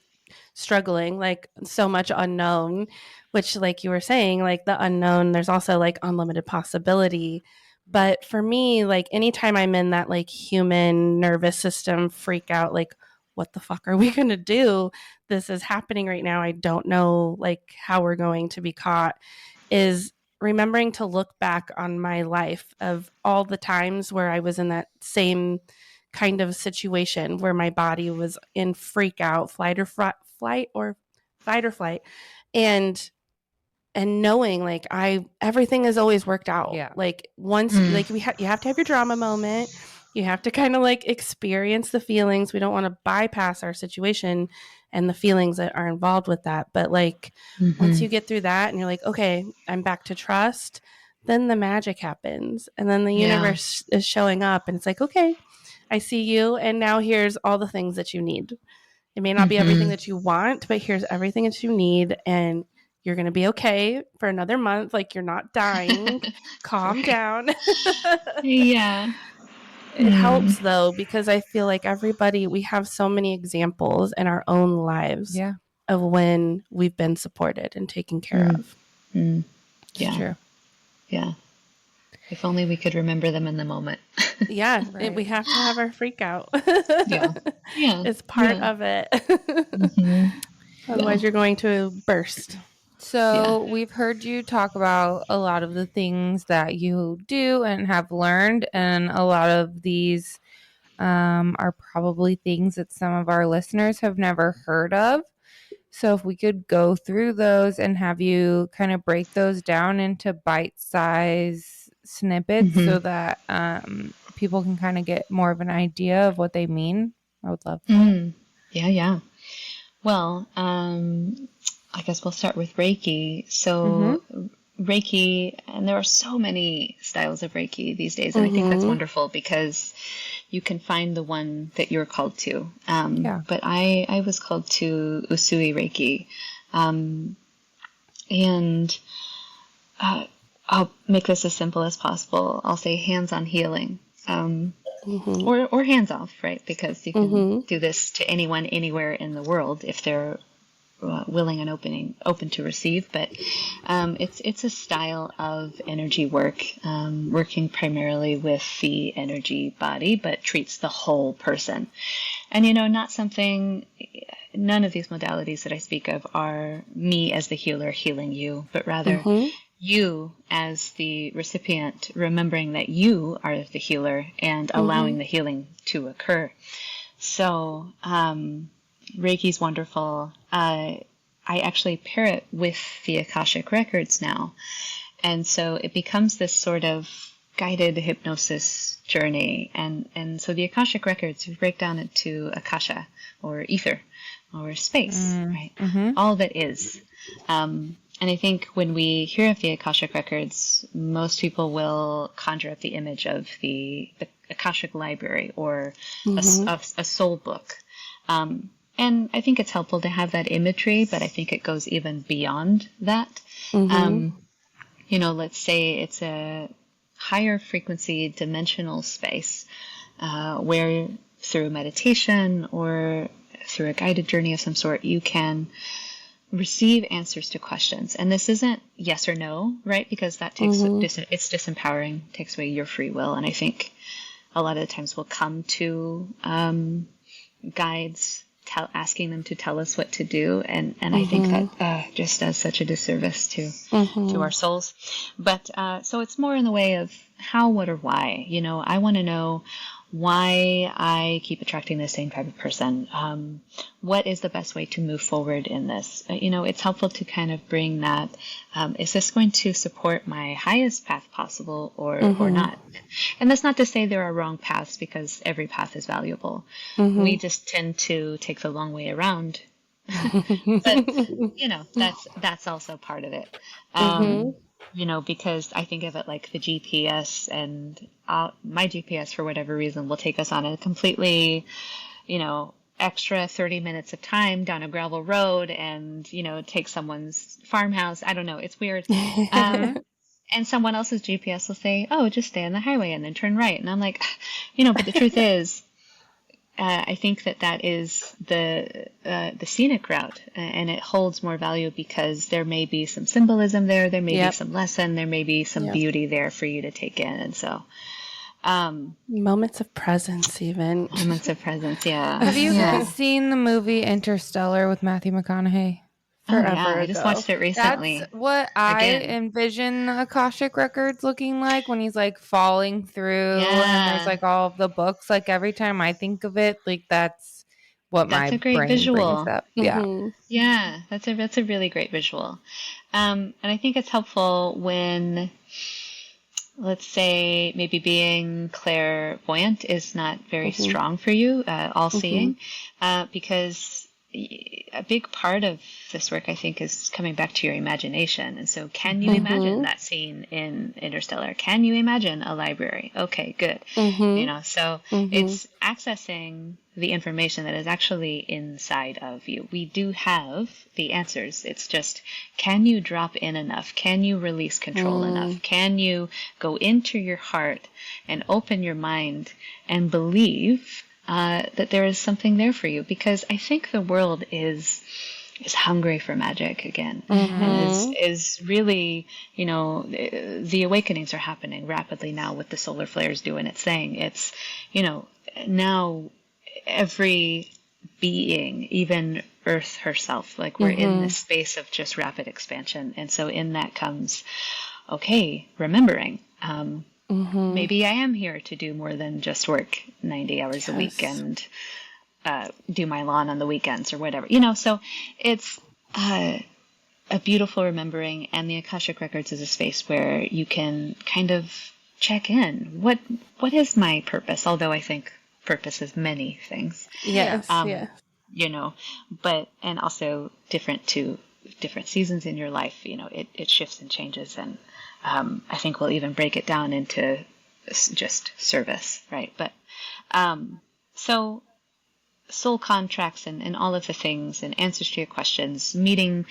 Speaker 2: struggling, like so much unknown, which like you were saying, like the unknown, there's also like unlimited possibility. But for me, like anytime I'm in that like human nervous system freak out, like what the fuck are we going to do? This is happening right now. I don't know like how we're going to be caught, is remembering to look back on my life of all the times where I was in that same kind of situation where my body was in freak out, fight or flight, and knowing like everything has always worked out. Like once like you have to have your drama moment. You have to kind of like experience the feelings. We don't want to bypass our situation and the feelings that are involved with that. But like once you get through that and you're like, okay, I'm back to trust, then the magic happens. And then the universe is showing up and it's like, okay, I see you. And now here's all the things that you need. It may not be everything that you want, but here's everything that you need, and you're going to be okay for another month. Like, you're not dying. Calm down.
Speaker 3: Yeah.
Speaker 2: It helps, though, because I feel like we have so many examples in our own lives of when we've been supported and taken care of.
Speaker 1: It's true.
Speaker 3: Yeah. If only we could remember them in the moment.
Speaker 2: Yeah, we have to have our freak out.
Speaker 3: Yeah.
Speaker 2: It's part of it. Otherwise, you're going to burst.
Speaker 1: So we've heard you talk about a lot of the things that you do and have learned, and a lot of these are probably things that some of our listeners have never heard of. So if we could go through those and have you kind of break those down into bite-size snippets so that people can kind of get more of an idea of what they mean, I would love that.
Speaker 3: Yeah. Well, I guess we'll start with Reiki. So Reiki, and there are so many styles of Reiki these days, and I think that's wonderful because you can find the one that you're called to. But I was called to Usui Reiki, and I'll make this as simple as possible. I'll say hands-on healing, or hands-off, right? Because you can do this to anyone, anywhere in the world if they're willing and open to receive. But it's a style of energy work, working primarily with the energy body, but treats the whole person. And not something. None of these modalities that I speak of are me as the healer healing you, but rather you as the recipient remembering that you are the healer and allowing the healing to occur. So Reiki's wonderful. I actually pair it with the Akashic Records now. And so it becomes this sort of guided hypnosis journey. And so the Akashic Records, we break down into Akasha, or ether, or space, right? All that is. And I think when we hear of the Akashic Records, most people will conjure up the image of the Akashic Library or a soul book. And I think it's helpful to have that imagery, but I think it goes even beyond that. Let's say it's a higher frequency dimensional space where through meditation or through a guided journey of some sort, you can receive answers to questions. And this isn't yes or no, right? Because that takes it's disempowering, takes away your free will. And I think a lot of the times we'll come to guides asking them to tell us what to do, and I think that just does such a disservice to our souls. But so it's more in the way of how, what, or why. I want to know why I keep attracting the same type of person. What is the best way to move forward in this? It's helpful to kind of bring that, is this going to support my highest path possible or not? And that's not to say there are wrong paths, because every path is valuable. We just tend to take the long way around. But, that's also part of it. Because I think of it like the GPS, and my GPS, for whatever reason, will take us on a completely, extra 30 minutes of time down a gravel road and, take someone's farmhouse. I don't know. It's weird. And someone else's GPS will say, oh, just stay on the highway and then turn right. And I'm like, but the truth is, I think that is the scenic route, and it holds more value because there may be some symbolism there, there may be some lesson, there may be some beauty there for you to take in, and so
Speaker 2: moments of presence, even
Speaker 3: moments of presence. Yeah.
Speaker 1: Have you guys seen the movie Interstellar with Matthew McConaughey?
Speaker 3: Forever I just watched it recently.
Speaker 1: That's what I envision the Akashic Records looking like when he's like falling through and there's like all of the books. Like every time I think of it, like that's what my
Speaker 3: a great
Speaker 1: brain
Speaker 3: visual.
Speaker 1: brings up.
Speaker 3: Yeah, that's a really great visual. And I think it's helpful when, let's say, maybe being clairvoyant is not very strong for you, all-seeing, because a big part of this work, I think, is coming back to your imagination. And so, can you imagine that scene in Interstellar? Can you imagine a library? Okay, good. So it's accessing the information that is actually inside of you. We do have the answers. It's just, can you drop in enough? Can you release control enough? Can you go into your heart and open your mind and believe that there is something there for you? Because I think the world is hungry for magic again. Is really, the awakenings are happening rapidly now with the solar flares doing its thing. It's, now every being, even Earth herself, like we're in this space of just rapid expansion. And so in that comes, okay, remembering, maybe I am here to do more than just work 90 hours a week and do my lawn on the weekends or whatever, so it's a beautiful remembering. And the Akashic Records is a space where you can kind of check in. What is my purpose? Although I think purpose is many things.
Speaker 2: Yes.
Speaker 3: But, and also different to different seasons in your life, it shifts and changes. And I think we'll even break it down into just service, right? But so soul contracts and all of the things and answers to your questions, meeting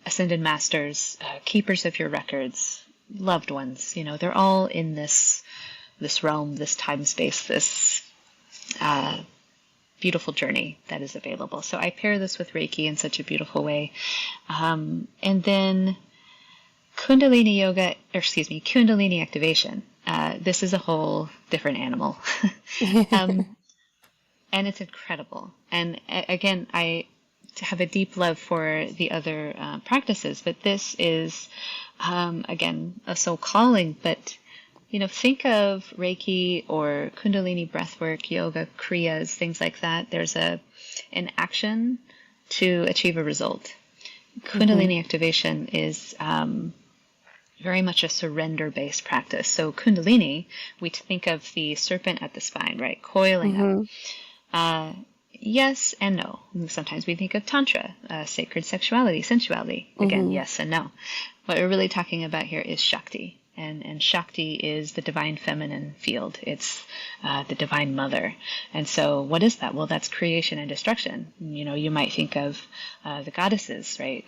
Speaker 3: ascended masters, keepers of your records, loved ones, they're all in this realm, this time space, this beautiful journey that is available. So I pair this with Reiki in such a beautiful way. And then Kundalini activation. This is a whole different animal. And it's incredible. And again, I have a deep love for the other practices, but this is, again, a soul calling. But, think of Reiki or Kundalini breathwork, yoga, Kriyas, things like that. There's an action to achieve a result. Kundalini activation is very much a surrender-based practice. So Kundalini, we think of the serpent at the spine, right? Coiling up. Yes and no. Sometimes we think of Tantra, sacred sexuality, sensuality. Again, yes and no. What we're really talking about here is Shakti. And Shakti is the divine feminine field. It's the divine mother. And so what is that? Well, that's creation and destruction. You might think of the goddesses, right?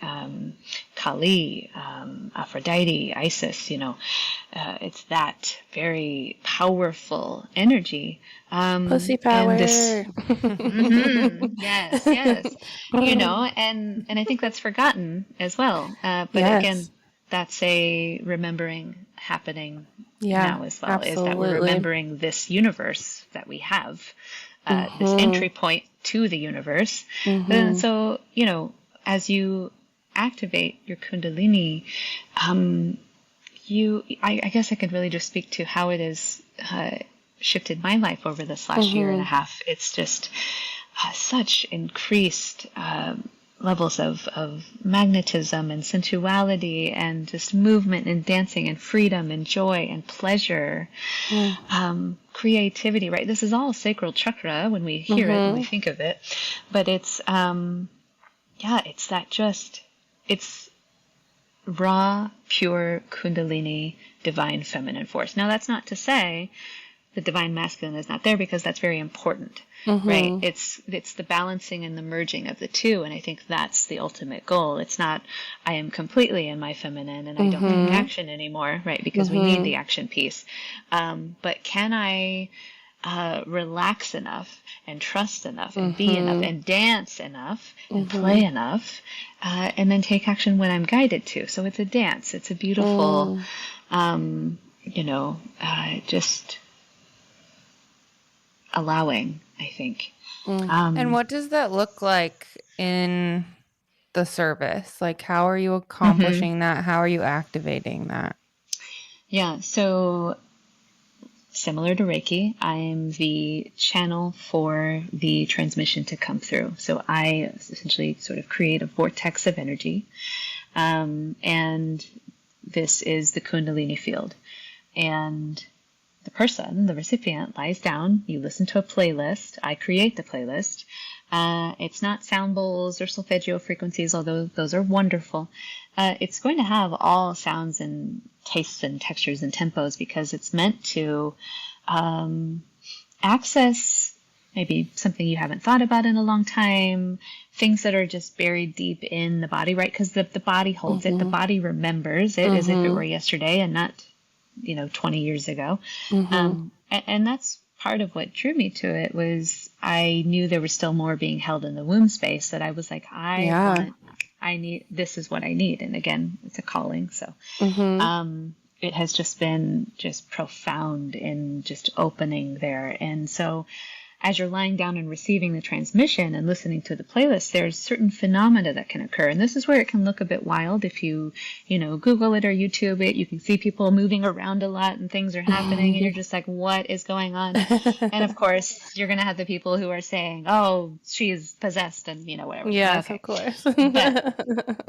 Speaker 3: Kali, Aphrodite, Isis, it's that very powerful energy.
Speaker 2: Pussy power.
Speaker 3: Yes. And I think that's forgotten as well. But again, that's a remembering happening now as well. Absolutely. Is that we're remembering this universe that we have, this entry point to the universe. And so, as you activate your Kundalini, I guess I could really just speak to how it has shifted my life over this last year and a half. It's just such increased levels of magnetism and sensuality and just movement and dancing and freedom and joy and pleasure, creativity, right? This is all sacral chakra when we hear it, when we think of it, but it's, it's raw, pure Kundalini, divine feminine force. Now that's not to say the divine masculine is not there, because that's very important, right? It's the balancing and the merging of the two. And I think that's the ultimate goal. It's not, I am completely in my feminine and I don't take action anymore, right? Because we need the action piece. But can I relax enough and trust enough and be enough and dance enough and play enough, and then take action when I'm guided to? So it's a dance. It's a beautiful, just allowing, I think.
Speaker 1: And what does that look like in the service? Like, how are you accomplishing that? How are you activating that?
Speaker 3: Yeah, so similar to Reiki, I'm the channel for the transmission to come through. So I essentially sort of create a vortex of energy, and this is the Kundalini field. And the person, the recipient, lies down. You listen to a playlist. I create the playlist. It's not sound bowls or solfeggio frequencies, although those are wonderful. It's going to have all sounds and tastes and textures and tempos because it's meant to access maybe something you haven't thought about in a long time, things that are just buried deep in the body, right? Because the body holds it, the body remembers it as if it were yesterday and not, 20 years ago. And that's part of what drew me to it was I knew there was still more being held in the womb space that I was like, this is what I need. And again, it's a calling. So, it has just been just profound in just opening there. And so as you're lying down and receiving the transmission and listening to the playlist, there's certain phenomena that can occur. And this is where it can look a bit wild. If you, Google it or YouTube it, you can see people moving around a lot and things are happening and you're just like, what is going on? And of course, you're going to have the people who are saying, oh, she's possessed and, whatever.
Speaker 2: Yes, okay. Of course.
Speaker 3: But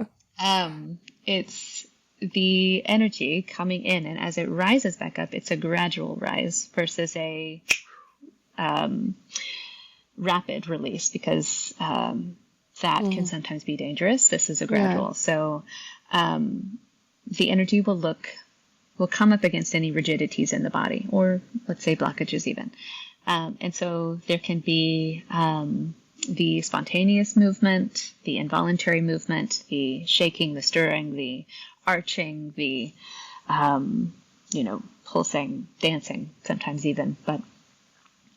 Speaker 3: it's the energy coming in, and as it rises back up, it's a gradual rise versus a rapid release, because that can sometimes be dangerous. This is a gradual. Yeah. So the energy will come up against any rigidities in the body, or let's say blockages even. And so there can be the spontaneous movement, the involuntary movement, the shaking, the stirring, the arching, the, pulsing, dancing, sometimes even. But,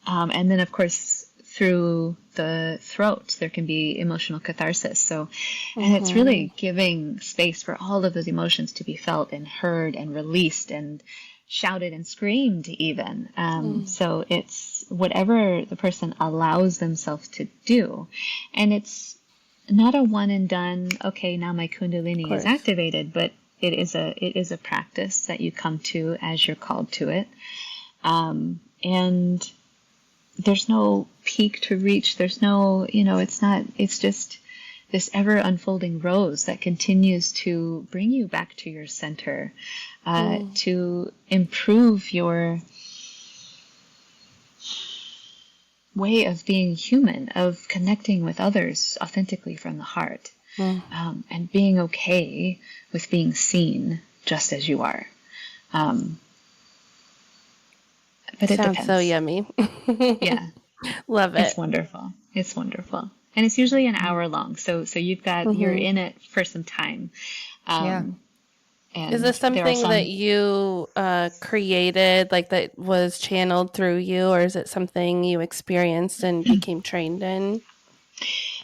Speaker 3: and then of course, through the throat, there can be emotional catharsis. So, and it's really giving space for all of those emotions to be felt and heard and released and shouted and screamed even. So it's whatever the person allows themselves to do. And it's not a one and done, okay, now my Kundalini is activated, but it is a practice that you come to as you're called to it. And there's no peak to reach. There's no, it's just this ever unfolding rose that continues to bring you back to your center, to improve your way of being human, of connecting with others authentically from the heart, and being okay with being seen just as you are. But it
Speaker 2: sounds
Speaker 3: depends.
Speaker 2: so yummy.
Speaker 3: Yeah.
Speaker 2: Love it.
Speaker 3: It's wonderful. It's wonderful. And it's usually an hour long. So you've got, you're in it for some time. And
Speaker 2: is this something that you created, like that was channeled through you, or is it something you experienced and became trained in?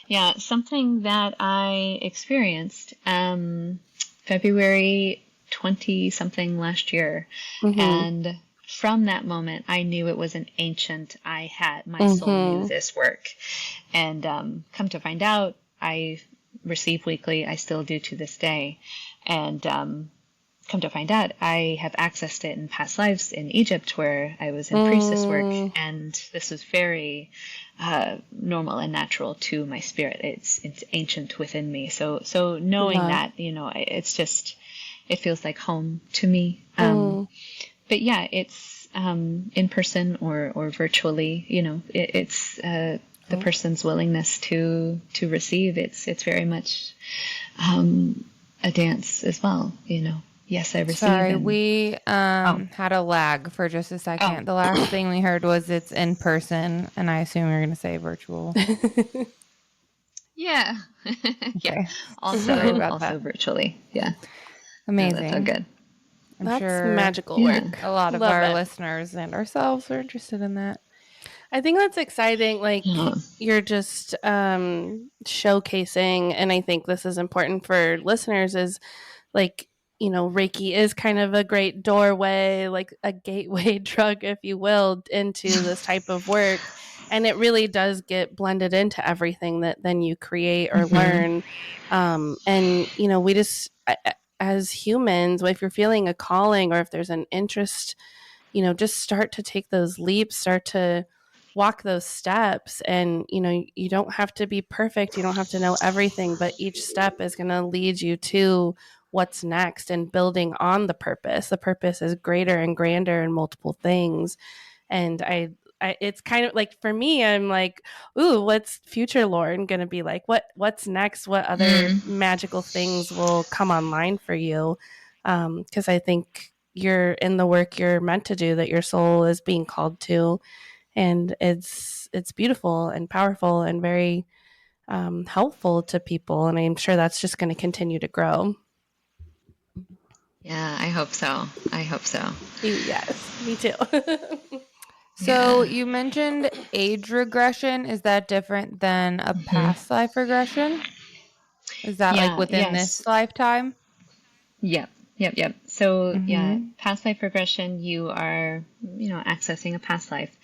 Speaker 3: Yeah, something that I experienced February 20-something last year. And from that moment, I knew it was an ancient, my soul knew this work. And come to find out, I receive weekly, I still do to this day. And come to find out, I have accessed it in past lives in Egypt where I was in priestess work, and this was very normal and natural to my spirit. It's ancient within me. So knowing that, it's just, it feels like home to me. But yeah, it's in person or virtually, it's the person's willingness to receive. It's very much a dance as well, Yes, I receive.
Speaker 1: Sorry, we had a lag for just a second. The last thing we heard was it's in person, and I assume you're going to say virtual.
Speaker 3: Yeah.
Speaker 1: Okay.
Speaker 3: Yeah. Also virtually. Yeah.
Speaker 1: Amazing.
Speaker 3: No, that's all good.
Speaker 1: I'm sure
Speaker 2: magical work.
Speaker 1: A lot of our listeners and ourselves are interested in that.
Speaker 2: I think that's exciting. Like you're just showcasing, and I think this is important for listeners, is like, Reiki is kind of a great doorway, like a gateway drug, if you will, into this type of work. And it really does get blended into everything that then you create or learn. And, we just, as humans, if you're feeling a calling or if there's an interest, just start to take those leaps, start to walk those steps. And, you don't have to be perfect. You don't have to know everything, but each step is going to lead you to what's next and building on the purpose. The purpose is greater and grander and multiple things. And I it's kind of like, for me, I'm like, ooh, what's future Lauren going to be like? What's next? What other magical things will come online for you? Because I think you're in the work you're meant to do, that your soul is being called to. And it's beautiful and powerful and very helpful to people. And I'm sure that's just going to continue to grow.
Speaker 3: Yeah, I hope so. I hope so.
Speaker 2: Yes, me too.
Speaker 1: So you mentioned age regression. Is that different than a past life regression? Is that like within this lifetime?
Speaker 3: Yep. So past life regression, you are, accessing a past life.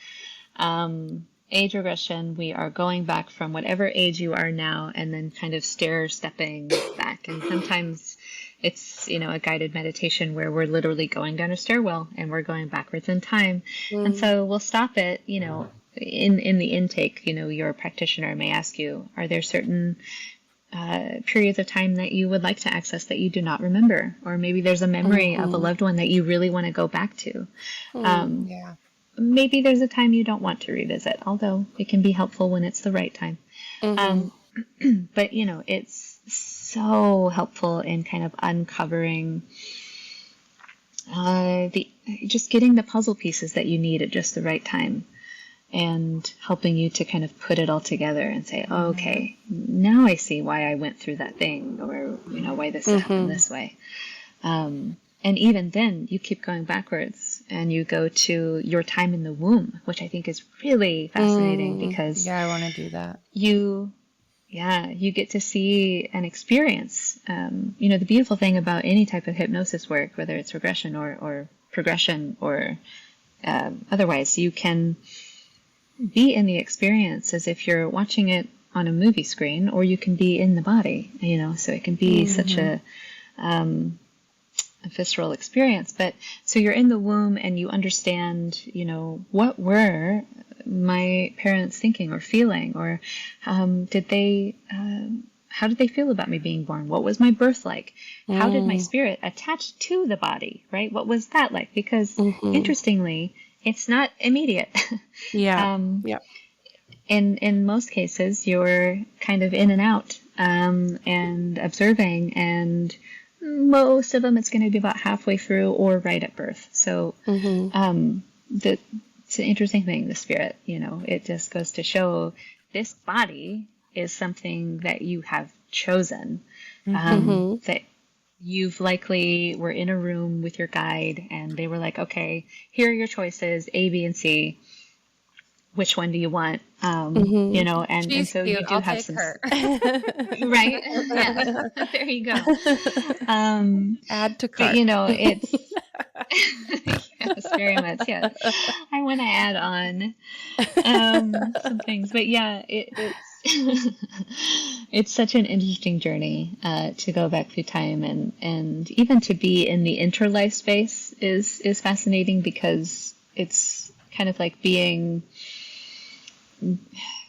Speaker 3: Age regression, we are going back from whatever age you are now and then kind of stepping back. And sometimes it's, a guided meditation where we're literally going down a stairwell and we're going backwards in time. And so we'll stop it, in the intake, your practitioner may ask you, are there certain periods of time that you would like to access that you do not remember? Or maybe there's a memory of a loved one that you really want to go back to. Maybe there's a time you don't want to revisit, although it can be helpful when it's the right time. But, it's so helpful in kind of uncovering just getting the puzzle pieces that you need at just the right time and helping you to kind of put it all together and say, oh, okay, now I see why I went through that thing, or, why this happened this way. And even then, you keep going backwards and you go to your time in the womb, which I think is really fascinating because
Speaker 1: I want to do that.
Speaker 3: You get to see and experience. The beautiful thing about any type of hypnosis work, whether it's regression or progression or otherwise, you can be in the experience as if you're watching it on a movie screen, or you can be in the body. So it can be such a visceral experience. But so you're in the womb and you understand, what were my parents thinking or feeling, or how did they feel about me being born? What was my birth like? How did my spirit attach to the body, right? What was that like? Because interestingly, it's not immediate. In most cases, you're kind of in and out and observing, and most of them it's going to be about halfway through or right at birth. So it's an interesting thing, the spirit, it just goes to show this body is something that you have chosen, that you've likely were in a room with your guide and they were like, okay, here are your choices, A, B, and C. Which one do you want? And so
Speaker 1: cute.
Speaker 3: you do
Speaker 1: I'll
Speaker 3: take
Speaker 1: have some
Speaker 3: her. Right? Yeah. There you go.
Speaker 1: Add to cart.
Speaker 3: But, it's yes, very much. Yes. I want to add on some things, but yeah, it's it's such an interesting journey to go back through time, and even to be in the interlife space is fascinating, because it's kind of like getting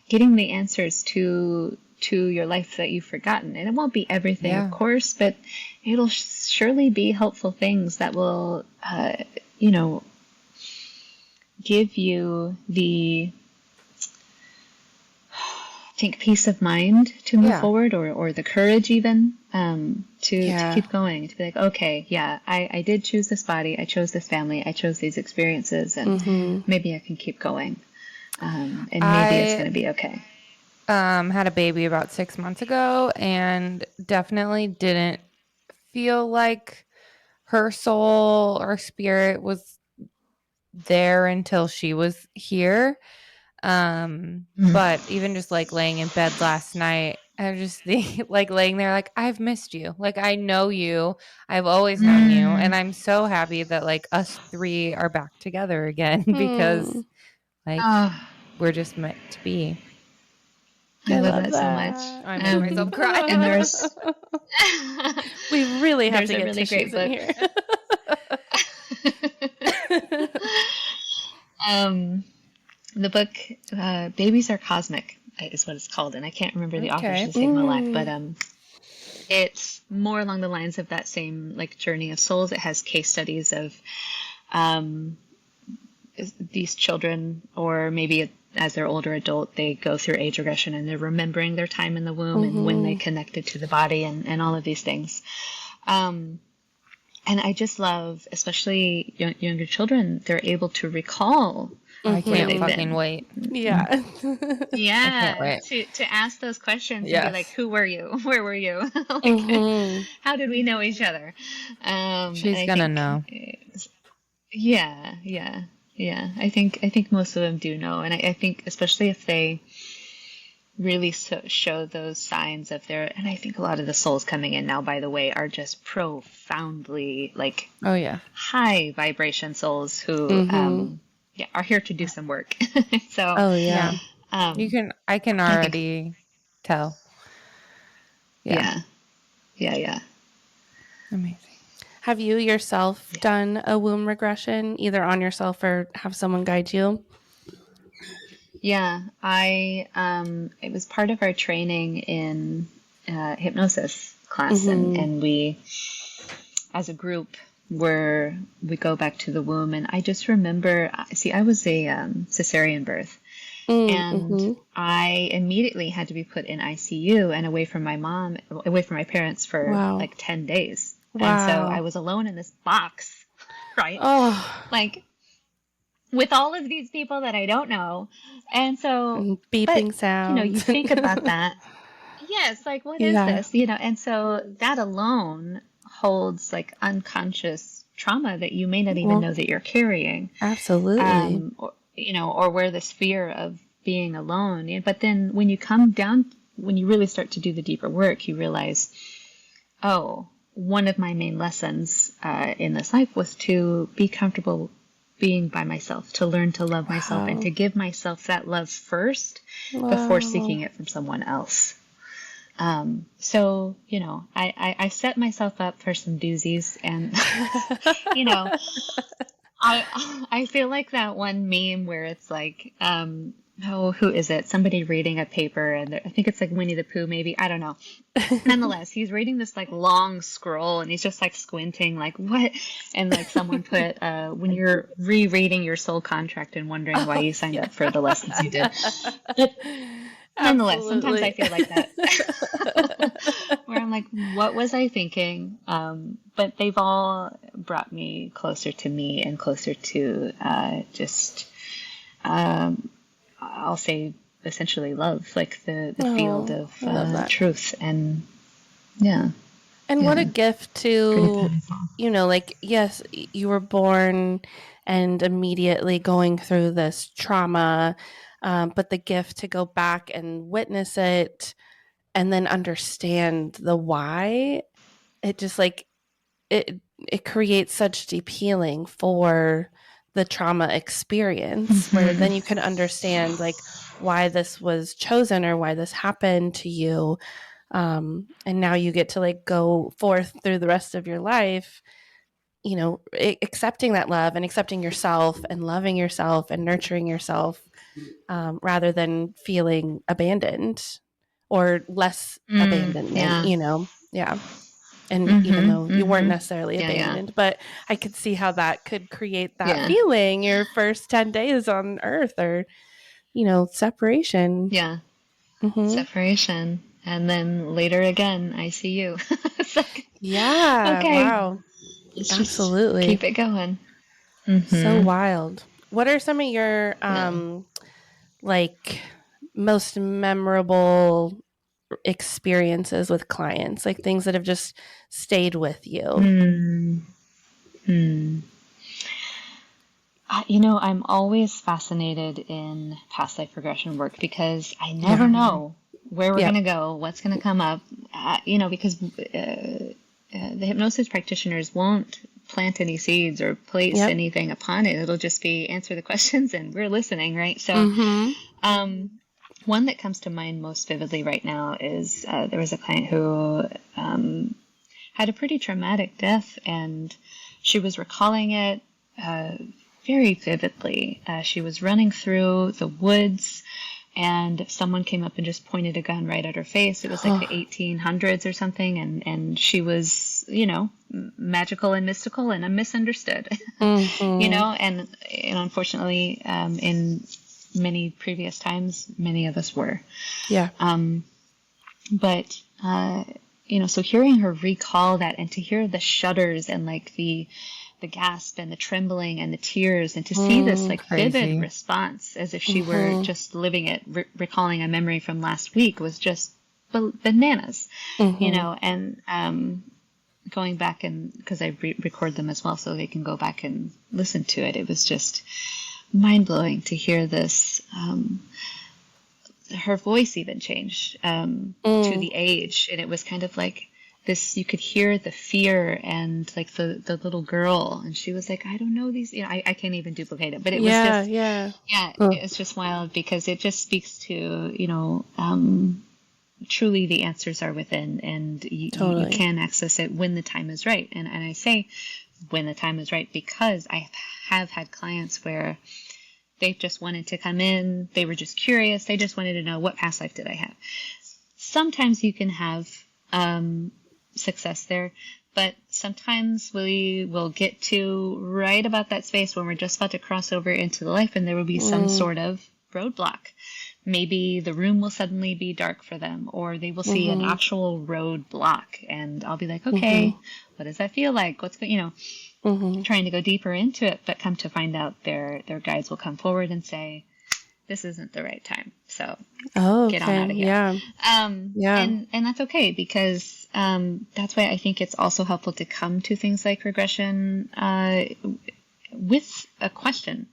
Speaker 3: the answers to your life that you've forgotten. And it won't be everything, of course, but it'll surely be helpful things that will, give you the, I think, peace of mind to move forward, or the courage even to keep going, to be like, okay, I did choose this body, I chose this family, I chose these experiences, and maybe I can keep going. And maybe it's going to be okay.
Speaker 1: Had a baby about 6 months ago and definitely didn't feel like her soul or spirit was there until she was here. But even just like laying in bed last night, I was just like laying there like, I've missed you. Like, I know you. I've always known you. And I'm so happy that like us three are back together again because like we're just meant to be.
Speaker 3: I love that so much.
Speaker 1: I made myself cry.
Speaker 3: And there's
Speaker 2: we really have
Speaker 3: there's
Speaker 2: to get
Speaker 3: a really great book.
Speaker 2: Here.
Speaker 3: The book Babies Are Cosmic is what it's called, and I can't remember the author, she's saved my life, but it's more along the lines of that same like journey of souls. It has case studies of these children, or maybe as they're older adult, they go through age regression and they're remembering their time in the womb and when they connected to the body and all of these things. And I just love, especially younger children, they're able to recall.
Speaker 1: I can't fucking wait.
Speaker 2: Yeah.
Speaker 3: Yeah. To ask those questions and be like, who were you? Where were you? How did we know each other?
Speaker 1: She's gonna know.
Speaker 3: Yeah. I think most of them do know. And I think especially if they really show those signs of their, and I think a lot of the souls coming in now, by the way, are just profoundly like, high vibration souls who, are here to do some work. So,
Speaker 1: I can already tell.
Speaker 3: Yeah.
Speaker 1: Amazing.
Speaker 2: Have you yourself done a womb regression, either on yourself or have someone guide you?
Speaker 3: Yeah, it was part of our training in hypnosis class, and we, as a group, we go back to the womb, and I just remember, I was a cesarean birth, and I immediately had to be put in ICU and away from my parents for like 10 days. And so I was alone in this box, right? Like, with all of these people that I don't know. And so
Speaker 2: beeping sounds.
Speaker 3: You think about that. Yes, like, what is this? And so that alone holds like unconscious trauma that you may not even know that you're carrying.
Speaker 2: Absolutely.
Speaker 3: Or where this fear of being alone. But then when you really start to do the deeper work, you realize, one of my main lessons in this life was to be comfortable being by myself, to learn to love myself and to give myself that love first before seeking it from someone else. So, I set myself up for some doozies, and, I feel like that one meme where it's like, who is it? Somebody reading a paper, and I think it's like Winnie the Pooh, maybe. I don't know. Nonetheless, he's reading this like long scroll, and he's just like squinting, like, what? And like someone put, when you're rereading your soul contract and wondering why you signed up for the lessons you did. Nonetheless, sometimes I feel like that, where I'm like, what was I thinking? But they've all brought me closer to me and closer to I'll say essentially love, like the field of truth. And
Speaker 2: and what a gift to, like, yes, you were born and immediately going through this trauma, but the gift to go back and witness it and then understand the why, it just like, it creates such deep healing for the trauma experience, where then you can understand like why this was chosen or why this happened to you. And now you get to like go forth through the rest of your life, accepting that love and accepting yourself and loving yourself and nurturing yourself, rather than feeling abandoned or less abandonment, And even though you weren't necessarily abandoned, but I could see how that could create that feeling your first 10 days on Earth, or, separation.
Speaker 3: Yeah. Separation. And then later again, I see you. Like, okay.
Speaker 2: Wow. Absolutely.
Speaker 3: Keep it going.
Speaker 2: So wild. What are some of your, like, most memorable experiences with clients, like things that have just stayed with you?
Speaker 3: I'm always fascinated in past life regression work, because I never know where we're going to go, what's going to come up, because the hypnosis practitioners won't plant any seeds or place anything upon it. It'll just be answer the questions and we're listening, right? So one that comes to mind most vividly right now is there was a client who had a pretty traumatic death, and she was recalling it very vividly. She was running through the woods, and someone came up and just pointed a gun right at her face. It was like the 1800s or something, and she was, magical and mystical and misunderstood, and unfortunately, in many previous times, many of us were.
Speaker 2: Yeah.
Speaker 3: But so hearing her recall that, and to hear the shudders and like the gasp and the trembling and the tears, and to see this like vivid response as if she were just living it, recalling a memory from last week, was just bananas, and going back, and because I record them as well so they can go back and listen to it, it was just mind-blowing to hear this. Her voice even changed to the age, and it was kind of like this, you could hear the fear and like the little girl, and she was like, I don't know these, I can't even duplicate it, but it was just it's just wild, because it just speaks to truly the answers are within, and you can access it when the time is right. And I say when the time is right because I have had clients where they just wanted to come in. They were just curious. They just wanted to know, what past life did I have? Sometimes you can have success there, but sometimes we will get to right about that space when we're just about to cross over into the life, and there will be some sort of roadblock. Maybe the room will suddenly be dark for them, or they will see an actual roadblock, and I'll be like, okay, what does that feel like? What's going, trying to go deeper into it, but come to find out their guides will come forward and say, this isn't the right time, so get on out of here. And that's okay, because that's why I think it's also helpful to come to things like regression with a question.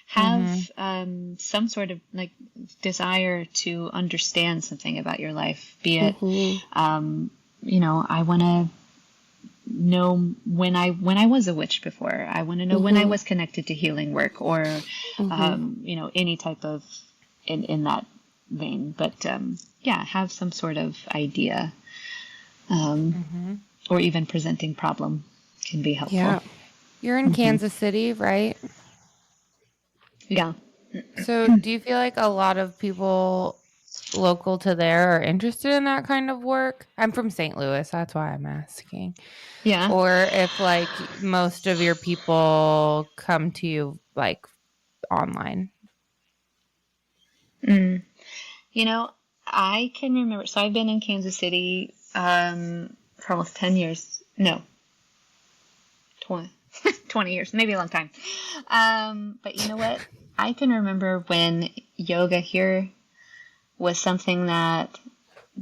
Speaker 3: Have some sort of like desire to understand something about your life, be it I want to know when I was a witch before. I want to know when I was connected to healing work, or any type of in that vein. But have some sort of idea, or even presenting problem can be helpful.
Speaker 1: Yeah. You're in Kansas City, right?
Speaker 3: Yeah.
Speaker 1: So do you feel like a lot of people local to there are interested in that kind of work? I'm from St. Louis, that's why I'm asking.
Speaker 3: Yeah.
Speaker 1: Or if like most of your people come to you like online.
Speaker 3: I can remember, so I've been in Kansas City for almost 10 years. No, 20 years, maybe a long time. But you know what? I can remember when yoga here was something that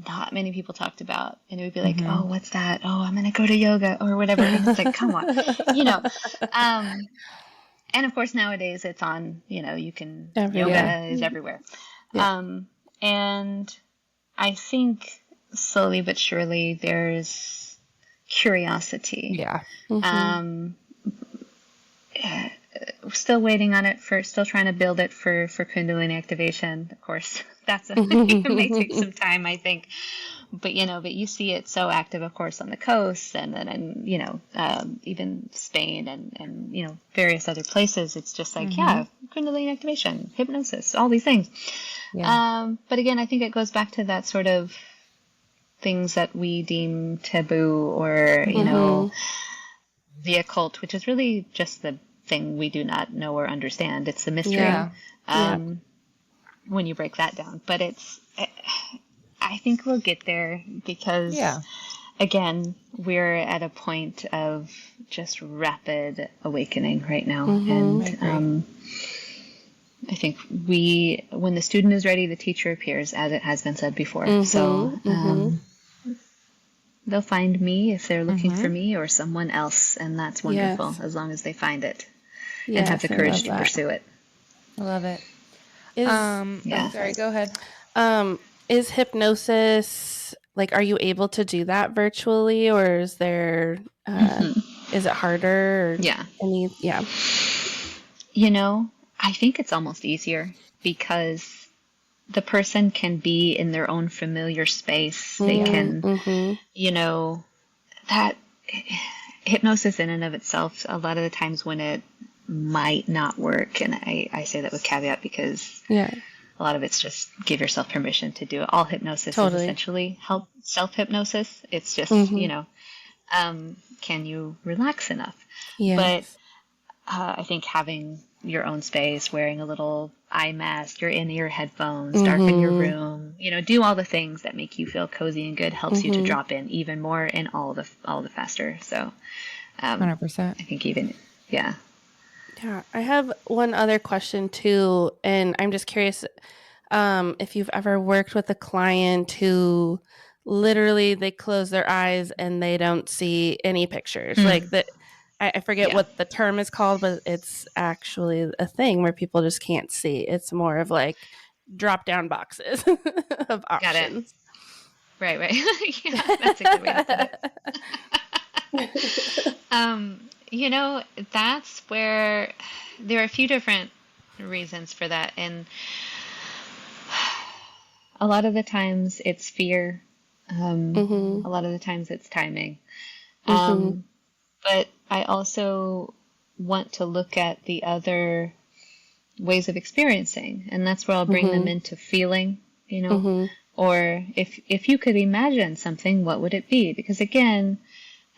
Speaker 3: not many people talked about, and it would be like, oh, what's that? Oh, I'm going to go to yoga or whatever. And it's like, come on, and of course nowadays it's on, you can, yoga is everywhere. Yeah. And I think slowly but surely there's curiosity.
Speaker 1: Yeah.
Speaker 3: Still waiting on it, still trying to build it for Kundalini activation. Of course, it may take some time, I think. But you see it so active, of course, on the coast, and then even Spain and various other places. It's just like Kundalini activation, hypnosis, all these things. Yeah. But again, I think it goes back to that sort of things that we deem taboo, or the occult, which is really just the thing we do not know or understand. It's the mystery. When you break that down, but I think we'll get there, because again, we're at a point of just rapid awakening right now. And I think when the student is ready, the teacher appears, as it has been said before. So they'll find me if they're looking for me, or someone else, and that's wonderful, as long as they find it and have the courage to pursue it.
Speaker 1: I love it. Sorry, go ahead.
Speaker 2: Is hypnosis, like, are you able to do that virtually, or is there is it harder?
Speaker 3: I think it's almost easier, because the person can be in their own familiar space. They can, that hypnosis in and of itself, a lot of the times when it might not work, and I say that with caveat, because a lot of it's just give yourself permission to do it. All hypnosis is
Speaker 2: Totally.
Speaker 3: essentially self-hypnosis. It's just, can you relax enough?
Speaker 2: Yes.
Speaker 3: But I think having your own space, wearing a little eye mask, your in-ear headphones, darken your room, do all the things that make you feel cozy and good helps you to drop in even more and all the faster. So
Speaker 1: 100%.
Speaker 3: I think even, yeah.
Speaker 2: Yeah, I have one other question too, and I'm just curious if you've ever worked with a client who literally they close their eyes and they don't see any pictures. Like that, I forget what the term is called, but it's actually a thing where people just can't see. It's more of like drop down boxes of options.
Speaker 3: Got it. Right. Yeah, that's a good way to put it. That's where there are a few different reasons for that. And a lot of the times it's fear. A lot of the times it's timing. But I also want to look at the other ways of experiencing. And that's where I'll bring them into feeling, or if you could imagine something, what would it be? Because again,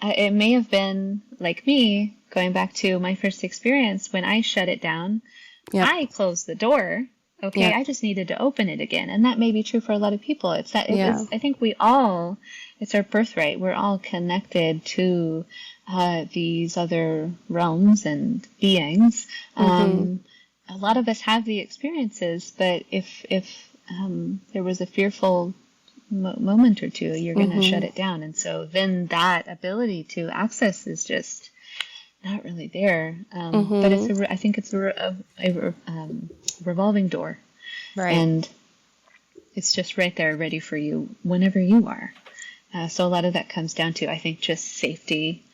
Speaker 3: it may have been like me, going back to my first experience when I shut it down. Yep. I closed the door. Okay, yep. I just needed to open it again. And that may be true for a lot of people. It's that I think it's our birthright. We're all connected to these other realms and beings. A lot of us have the experiences, but if there was a fearful moment or two, you're going to shut it down. And so then that ability to access is just not really there. But I think it's a revolving door. Right. And it's just right there ready for you whenever you are. So a lot of that comes down to, I think, just safety,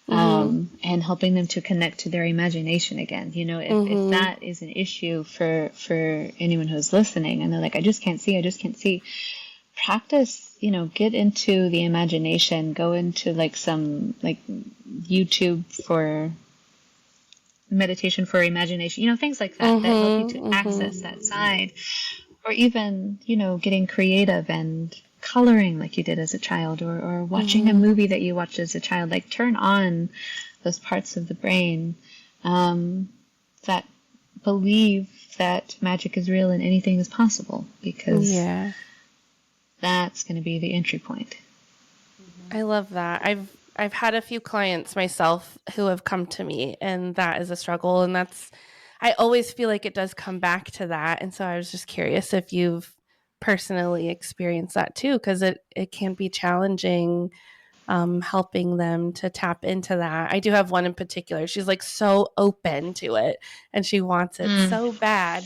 Speaker 3: and helping them to connect to their imagination again. If that is an issue for anyone who's listening and they're like, I just can't see. Practice, get into the imagination, go into some YouTube for meditation for imagination, things like that, that help you to access that side. Or even, getting creative and coloring like you did as a child, or watching a movie that you watched as a child. Like, turn on those parts of the brain that believe that magic is real and anything is possible, because that's going to be the entry point.
Speaker 2: I love that. I've had a few clients myself who have come to me, and that is a struggle. And I always feel like it does come back to that. And so I was just curious if you've personally experienced that too, because it can be challenging helping them to tap into that. I do have one in particular. She's so open to it, and she wants it so bad.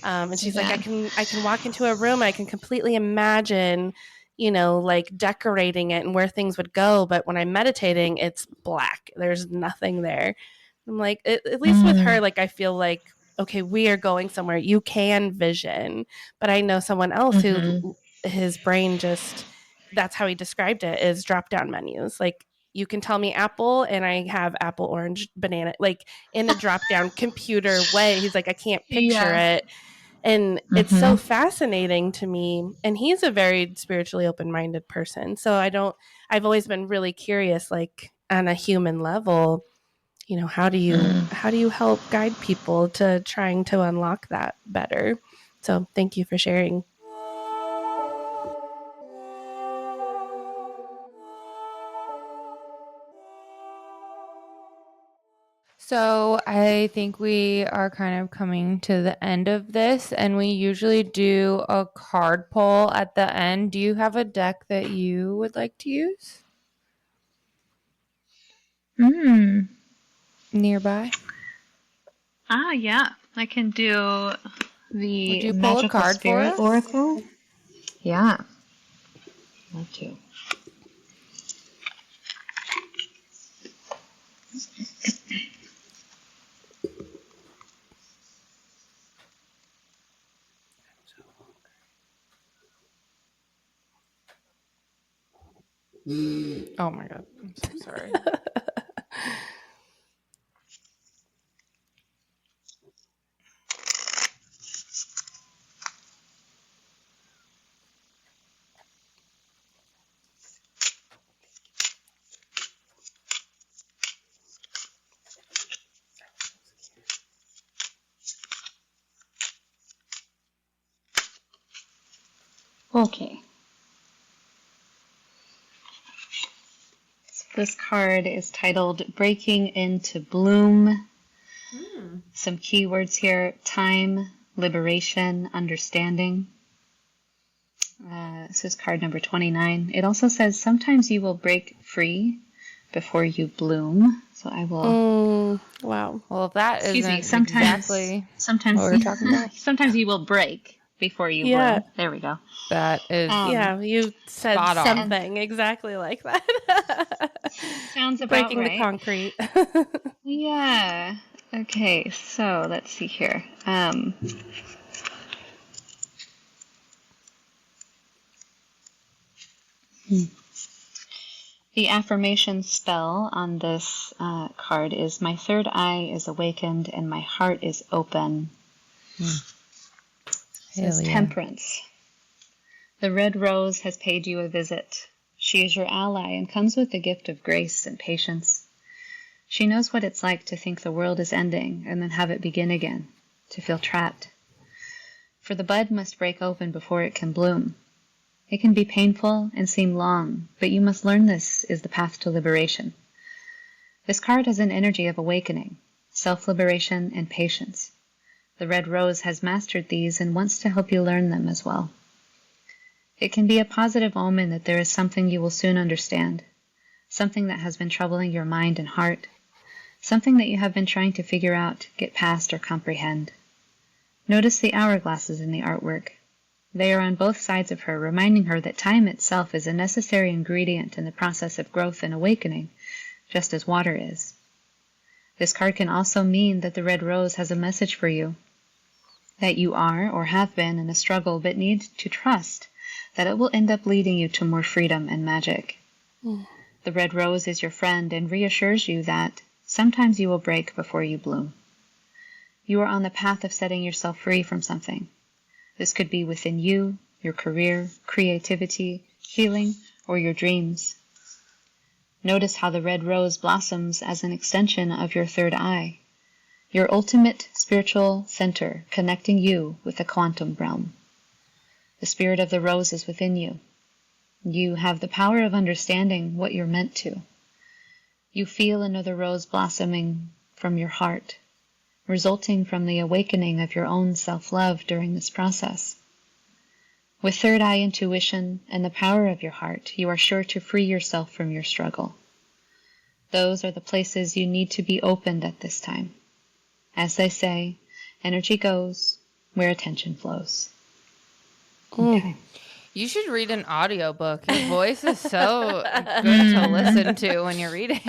Speaker 2: And she's like, I can walk into a room, I can completely imagine, decorating it and where things would go. But when I'm meditating, it's black. There's nothing there. I'm like, at least with her, I feel like, okay, we are going somewhere. You can vision. But I know someone else who his brain just, that's how he described it, is drop down menus. You can tell me apple and I have apple, orange, banana, in a drop down computer way. He's like, I can't picture it. And it's so fascinating to me. And he's a very spiritually open-minded person. So I've always been really curious, on a human level, how do you help guide people to trying to unlock that better? So thank you for sharing.
Speaker 1: So I think we are kind of coming to the end of this, and we usually do a card pull at the end. Do you have a deck that you would like to use? Nearby?
Speaker 3: Yeah. I can do the
Speaker 1: Would you pull a card
Speaker 3: Spirit
Speaker 1: for us?
Speaker 3: Oracle. Yeah. Love to.
Speaker 1: Oh my God. I'm so sorry.
Speaker 3: Okay. This card is titled Breaking into Bloom. Some keywords here: time, liberation, understanding. This is card number 29. It also says sometimes you will break free before you bloom. So I will.
Speaker 2: Wow.
Speaker 1: Well, if that
Speaker 3: Excuse me.
Speaker 1: isn't exactly
Speaker 3: Sometimes
Speaker 1: what we're talking about.
Speaker 3: sometimes you will break before you
Speaker 2: Yeah.
Speaker 3: bloom. There we go.
Speaker 1: That is
Speaker 2: Yeah, you said
Speaker 1: spot on.
Speaker 2: something exactly like that.
Speaker 3: Sounds about
Speaker 2: Breaking
Speaker 3: right.
Speaker 2: the concrete.
Speaker 3: Yeah. Okay, so let's see here. The affirmation spell on this card is, my third eye is awakened and my heart is open. Says Temperance. The red rose has paid you a visit. She is your ally and comes with the gift of grace and patience. She knows what it's like to think the world is ending and then have it begin again, to feel trapped. For the bud must break open before it can bloom. It can be painful and seem long, but you must learn this is the path to liberation. This card has an energy of awakening, self-liberation, and patience. The red rose has mastered these and wants to help you learn them as well. It can be a positive omen that there is something you will soon understand, something that has been troubling your mind and heart, something that you have been trying to figure out, get past, or comprehend. Notice the hourglasses in the artwork. They are on both sides of her, reminding her that time itself is a necessary ingredient in the process of growth and awakening, just as water is. This card can also mean that the red rose has a message for you, that you are or have been in a struggle but need to trust that it will end up leading you to more freedom and magic. The red rose is your friend and reassures you that sometimes you will break before you bloom. You are on the path of setting yourself free from something. This could be within you, your career, creativity, healing, or your dreams. Notice how the red rose blossoms as an extension of your third eye, your ultimate spiritual center connecting you with the quantum realm. The spirit of the rose is within you. You have the power of understanding what you're meant to. You feel another rose blossoming from your heart, resulting from the awakening of your own self-love during this process. With third eye intuition and the power of your heart, you are sure to free yourself from your struggle. Those are the places you need to be opened at this time. As they say, energy goes where attention flows. Okay.
Speaker 1: You should read an audiobook. Your voice is so good to listen to when you're reading.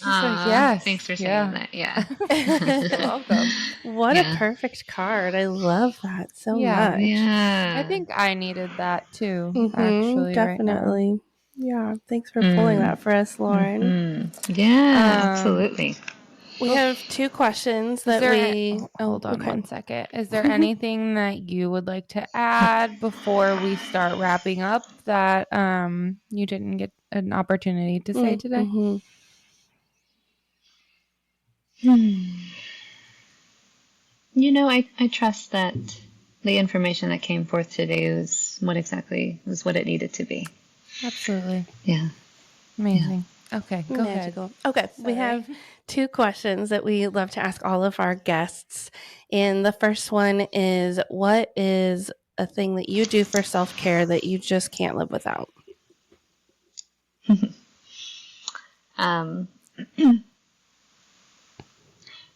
Speaker 1: Yes.
Speaker 3: Thanks for saying that. Yeah.
Speaker 1: You're welcome.
Speaker 2: What a perfect card. I love that so much.
Speaker 3: Yeah.
Speaker 1: I think I needed that too, actually,
Speaker 2: definitely.
Speaker 1: right
Speaker 2: Yeah. Thanks for pulling that for us, Lauren.
Speaker 3: Yeah, absolutely.
Speaker 2: We have two questions that
Speaker 1: hold on one second. Is there anything that you would like to add before we start wrapping up that you didn't get an opportunity to say today?
Speaker 3: You know, I trust that the information that came forth today was what it needed to be.
Speaker 1: Absolutely.
Speaker 3: Yeah.
Speaker 1: Amazing. Okay, go
Speaker 2: Magical.
Speaker 1: ahead.
Speaker 2: Okay, we have two questions that we love to ask all of our guests. And the first one is, what is a thing that you do for self-care that you just can't live without?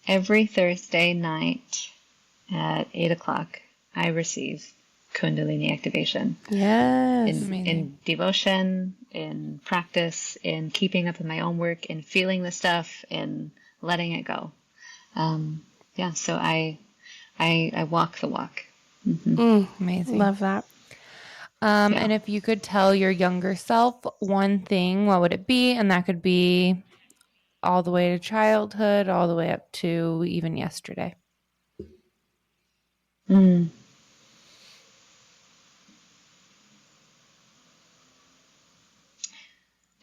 Speaker 3: Every Thursday night at 8:00, I receive Kundalini activation.
Speaker 2: Yes.
Speaker 3: In devotion, in practice, in keeping up with my own work, in feeling the stuff, in letting it go. So I walk the walk.
Speaker 1: Amazing.
Speaker 2: Love that.
Speaker 1: And if you could tell your younger self one thing, what would it be? And that could be all the way to childhood, all the way up to even yesterday.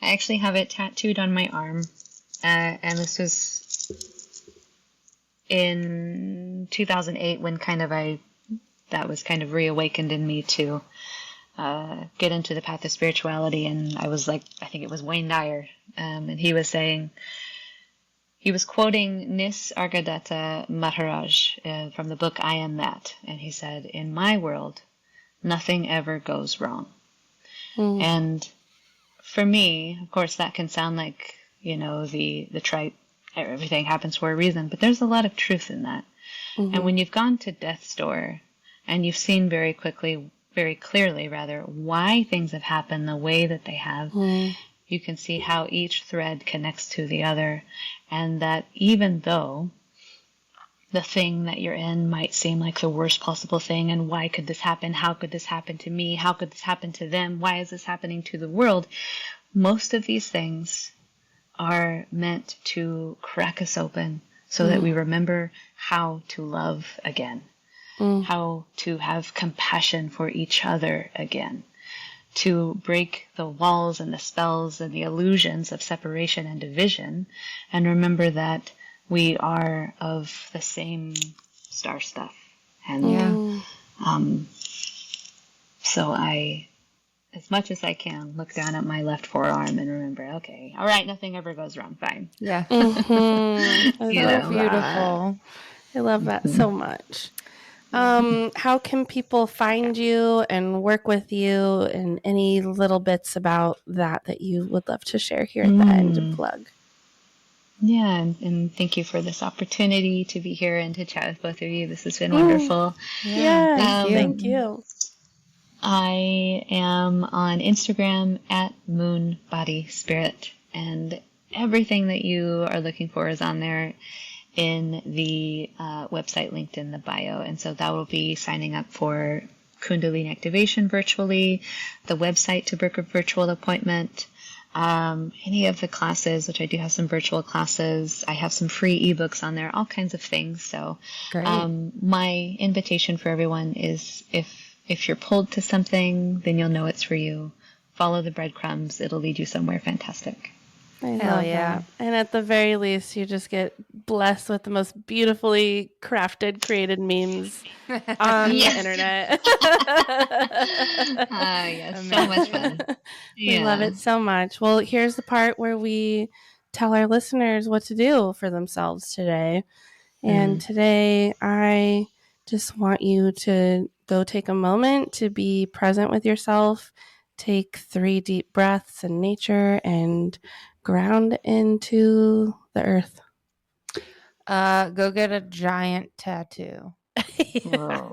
Speaker 3: I actually have it tattooed on my arm, and this was in 2008 when kind of I that was kind of reawakened in me to get into the path of spirituality. And I was like, I think it was Wayne Dyer, and he was saying, he was quoting Nisargadatta Maharaj from the book I Am That. And he said, in my world, nothing ever goes wrong. And for me, of course, that can sound like, the trite, everything happens for a reason, but there's a lot of truth in that. And when you've gone to death's door and you've seen very clearly, why things have happened the way that they have, you can see how each thread connects to the other. And that even though the thing that you're in might seem like the worst possible thing, and why could this happen? How could this happen to me? How could this happen to them? Why is this happening to the world? Most of these things are meant to crack us open so that we remember how to love again, how to have compassion for each other again, to break the walls and the spells and the illusions of separation and division, and remember that we are of the same star stuff. And so I, as much as I can, look down at my left forearm and remember, okay, all right, nothing ever goes wrong, fine.
Speaker 1: Yeah.
Speaker 2: That's so
Speaker 1: beautiful.
Speaker 2: I love that so much. How can people find you and work with you, and any little bits about that you would love to share here at the end to plug?
Speaker 3: Yeah, and thank you for this opportunity to be here and to chat with both of you. This has been wonderful.
Speaker 2: Yeah, thank you.
Speaker 3: I am on Instagram at Moonbodyspirit, and everything that you are looking for is on there in the website linked in the bio. And so that will be signing up for Kundalini activation virtually, the website to book a virtual appointment, any of the classes, which I do have some virtual classes. I have some free ebooks on there, all kinds of things. So my invitation for everyone is, if you're pulled to something, then you'll know it's for you. Follow the breadcrumbs. It'll lead you somewhere fantastic.
Speaker 2: I love that. And at the very least, you just get blessed with the most beautifully crafted, created memes on the internet.
Speaker 3: Yes, so much fun.
Speaker 2: We love it so much. Well, here's the part where we tell our listeners what to do for themselves today. And today, I just want you to go take a moment to be present with yourself. Take 3 deep breaths in nature and ground into the earth.
Speaker 1: Go get a giant tattoo.
Speaker 3: Whoa.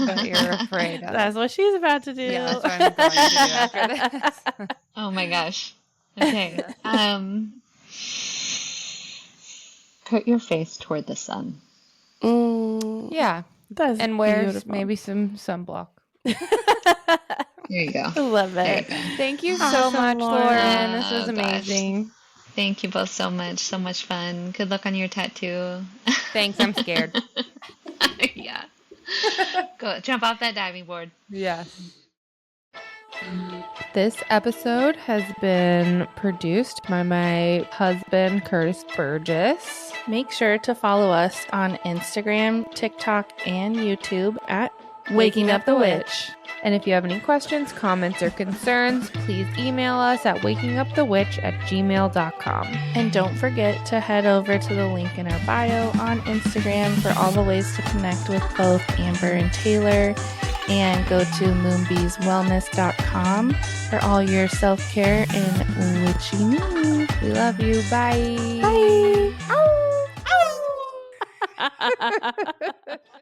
Speaker 1: But you're afraid of.
Speaker 2: That's what she's about to do.
Speaker 1: Yeah, that's what I'm going to do after this.
Speaker 3: Oh my gosh. Okay. Put your face toward the sun.
Speaker 1: Yeah.
Speaker 2: That's
Speaker 1: and wear
Speaker 2: beautiful.
Speaker 1: Maybe some sunblock.
Speaker 3: There you go.
Speaker 2: I love it.
Speaker 1: Thank you so much, Lauren. This was
Speaker 3: gosh.
Speaker 1: amazing.
Speaker 3: Thank you both so much. So much fun. Good luck on your tattoo.
Speaker 1: Thanks. I'm scared.
Speaker 3: Yeah. Go jump off that diving board.
Speaker 1: Yes. This episode has been produced by my husband, Curtis Burgess.
Speaker 2: Make sure to follow us on Instagram, TikTok, and YouTube at Waking Up the Witch.
Speaker 1: And if you have any questions, comments, or concerns, please email us at wakingupthewitch@gmail.com.
Speaker 2: And don't forget to head over to the link in our bio on Instagram for all the ways to connect with both Amber and Taylor. And go to moonbeeswellness.com for all your self-care and witchy needs.
Speaker 1: We love you. Bye.
Speaker 2: Bye.
Speaker 1: Ow.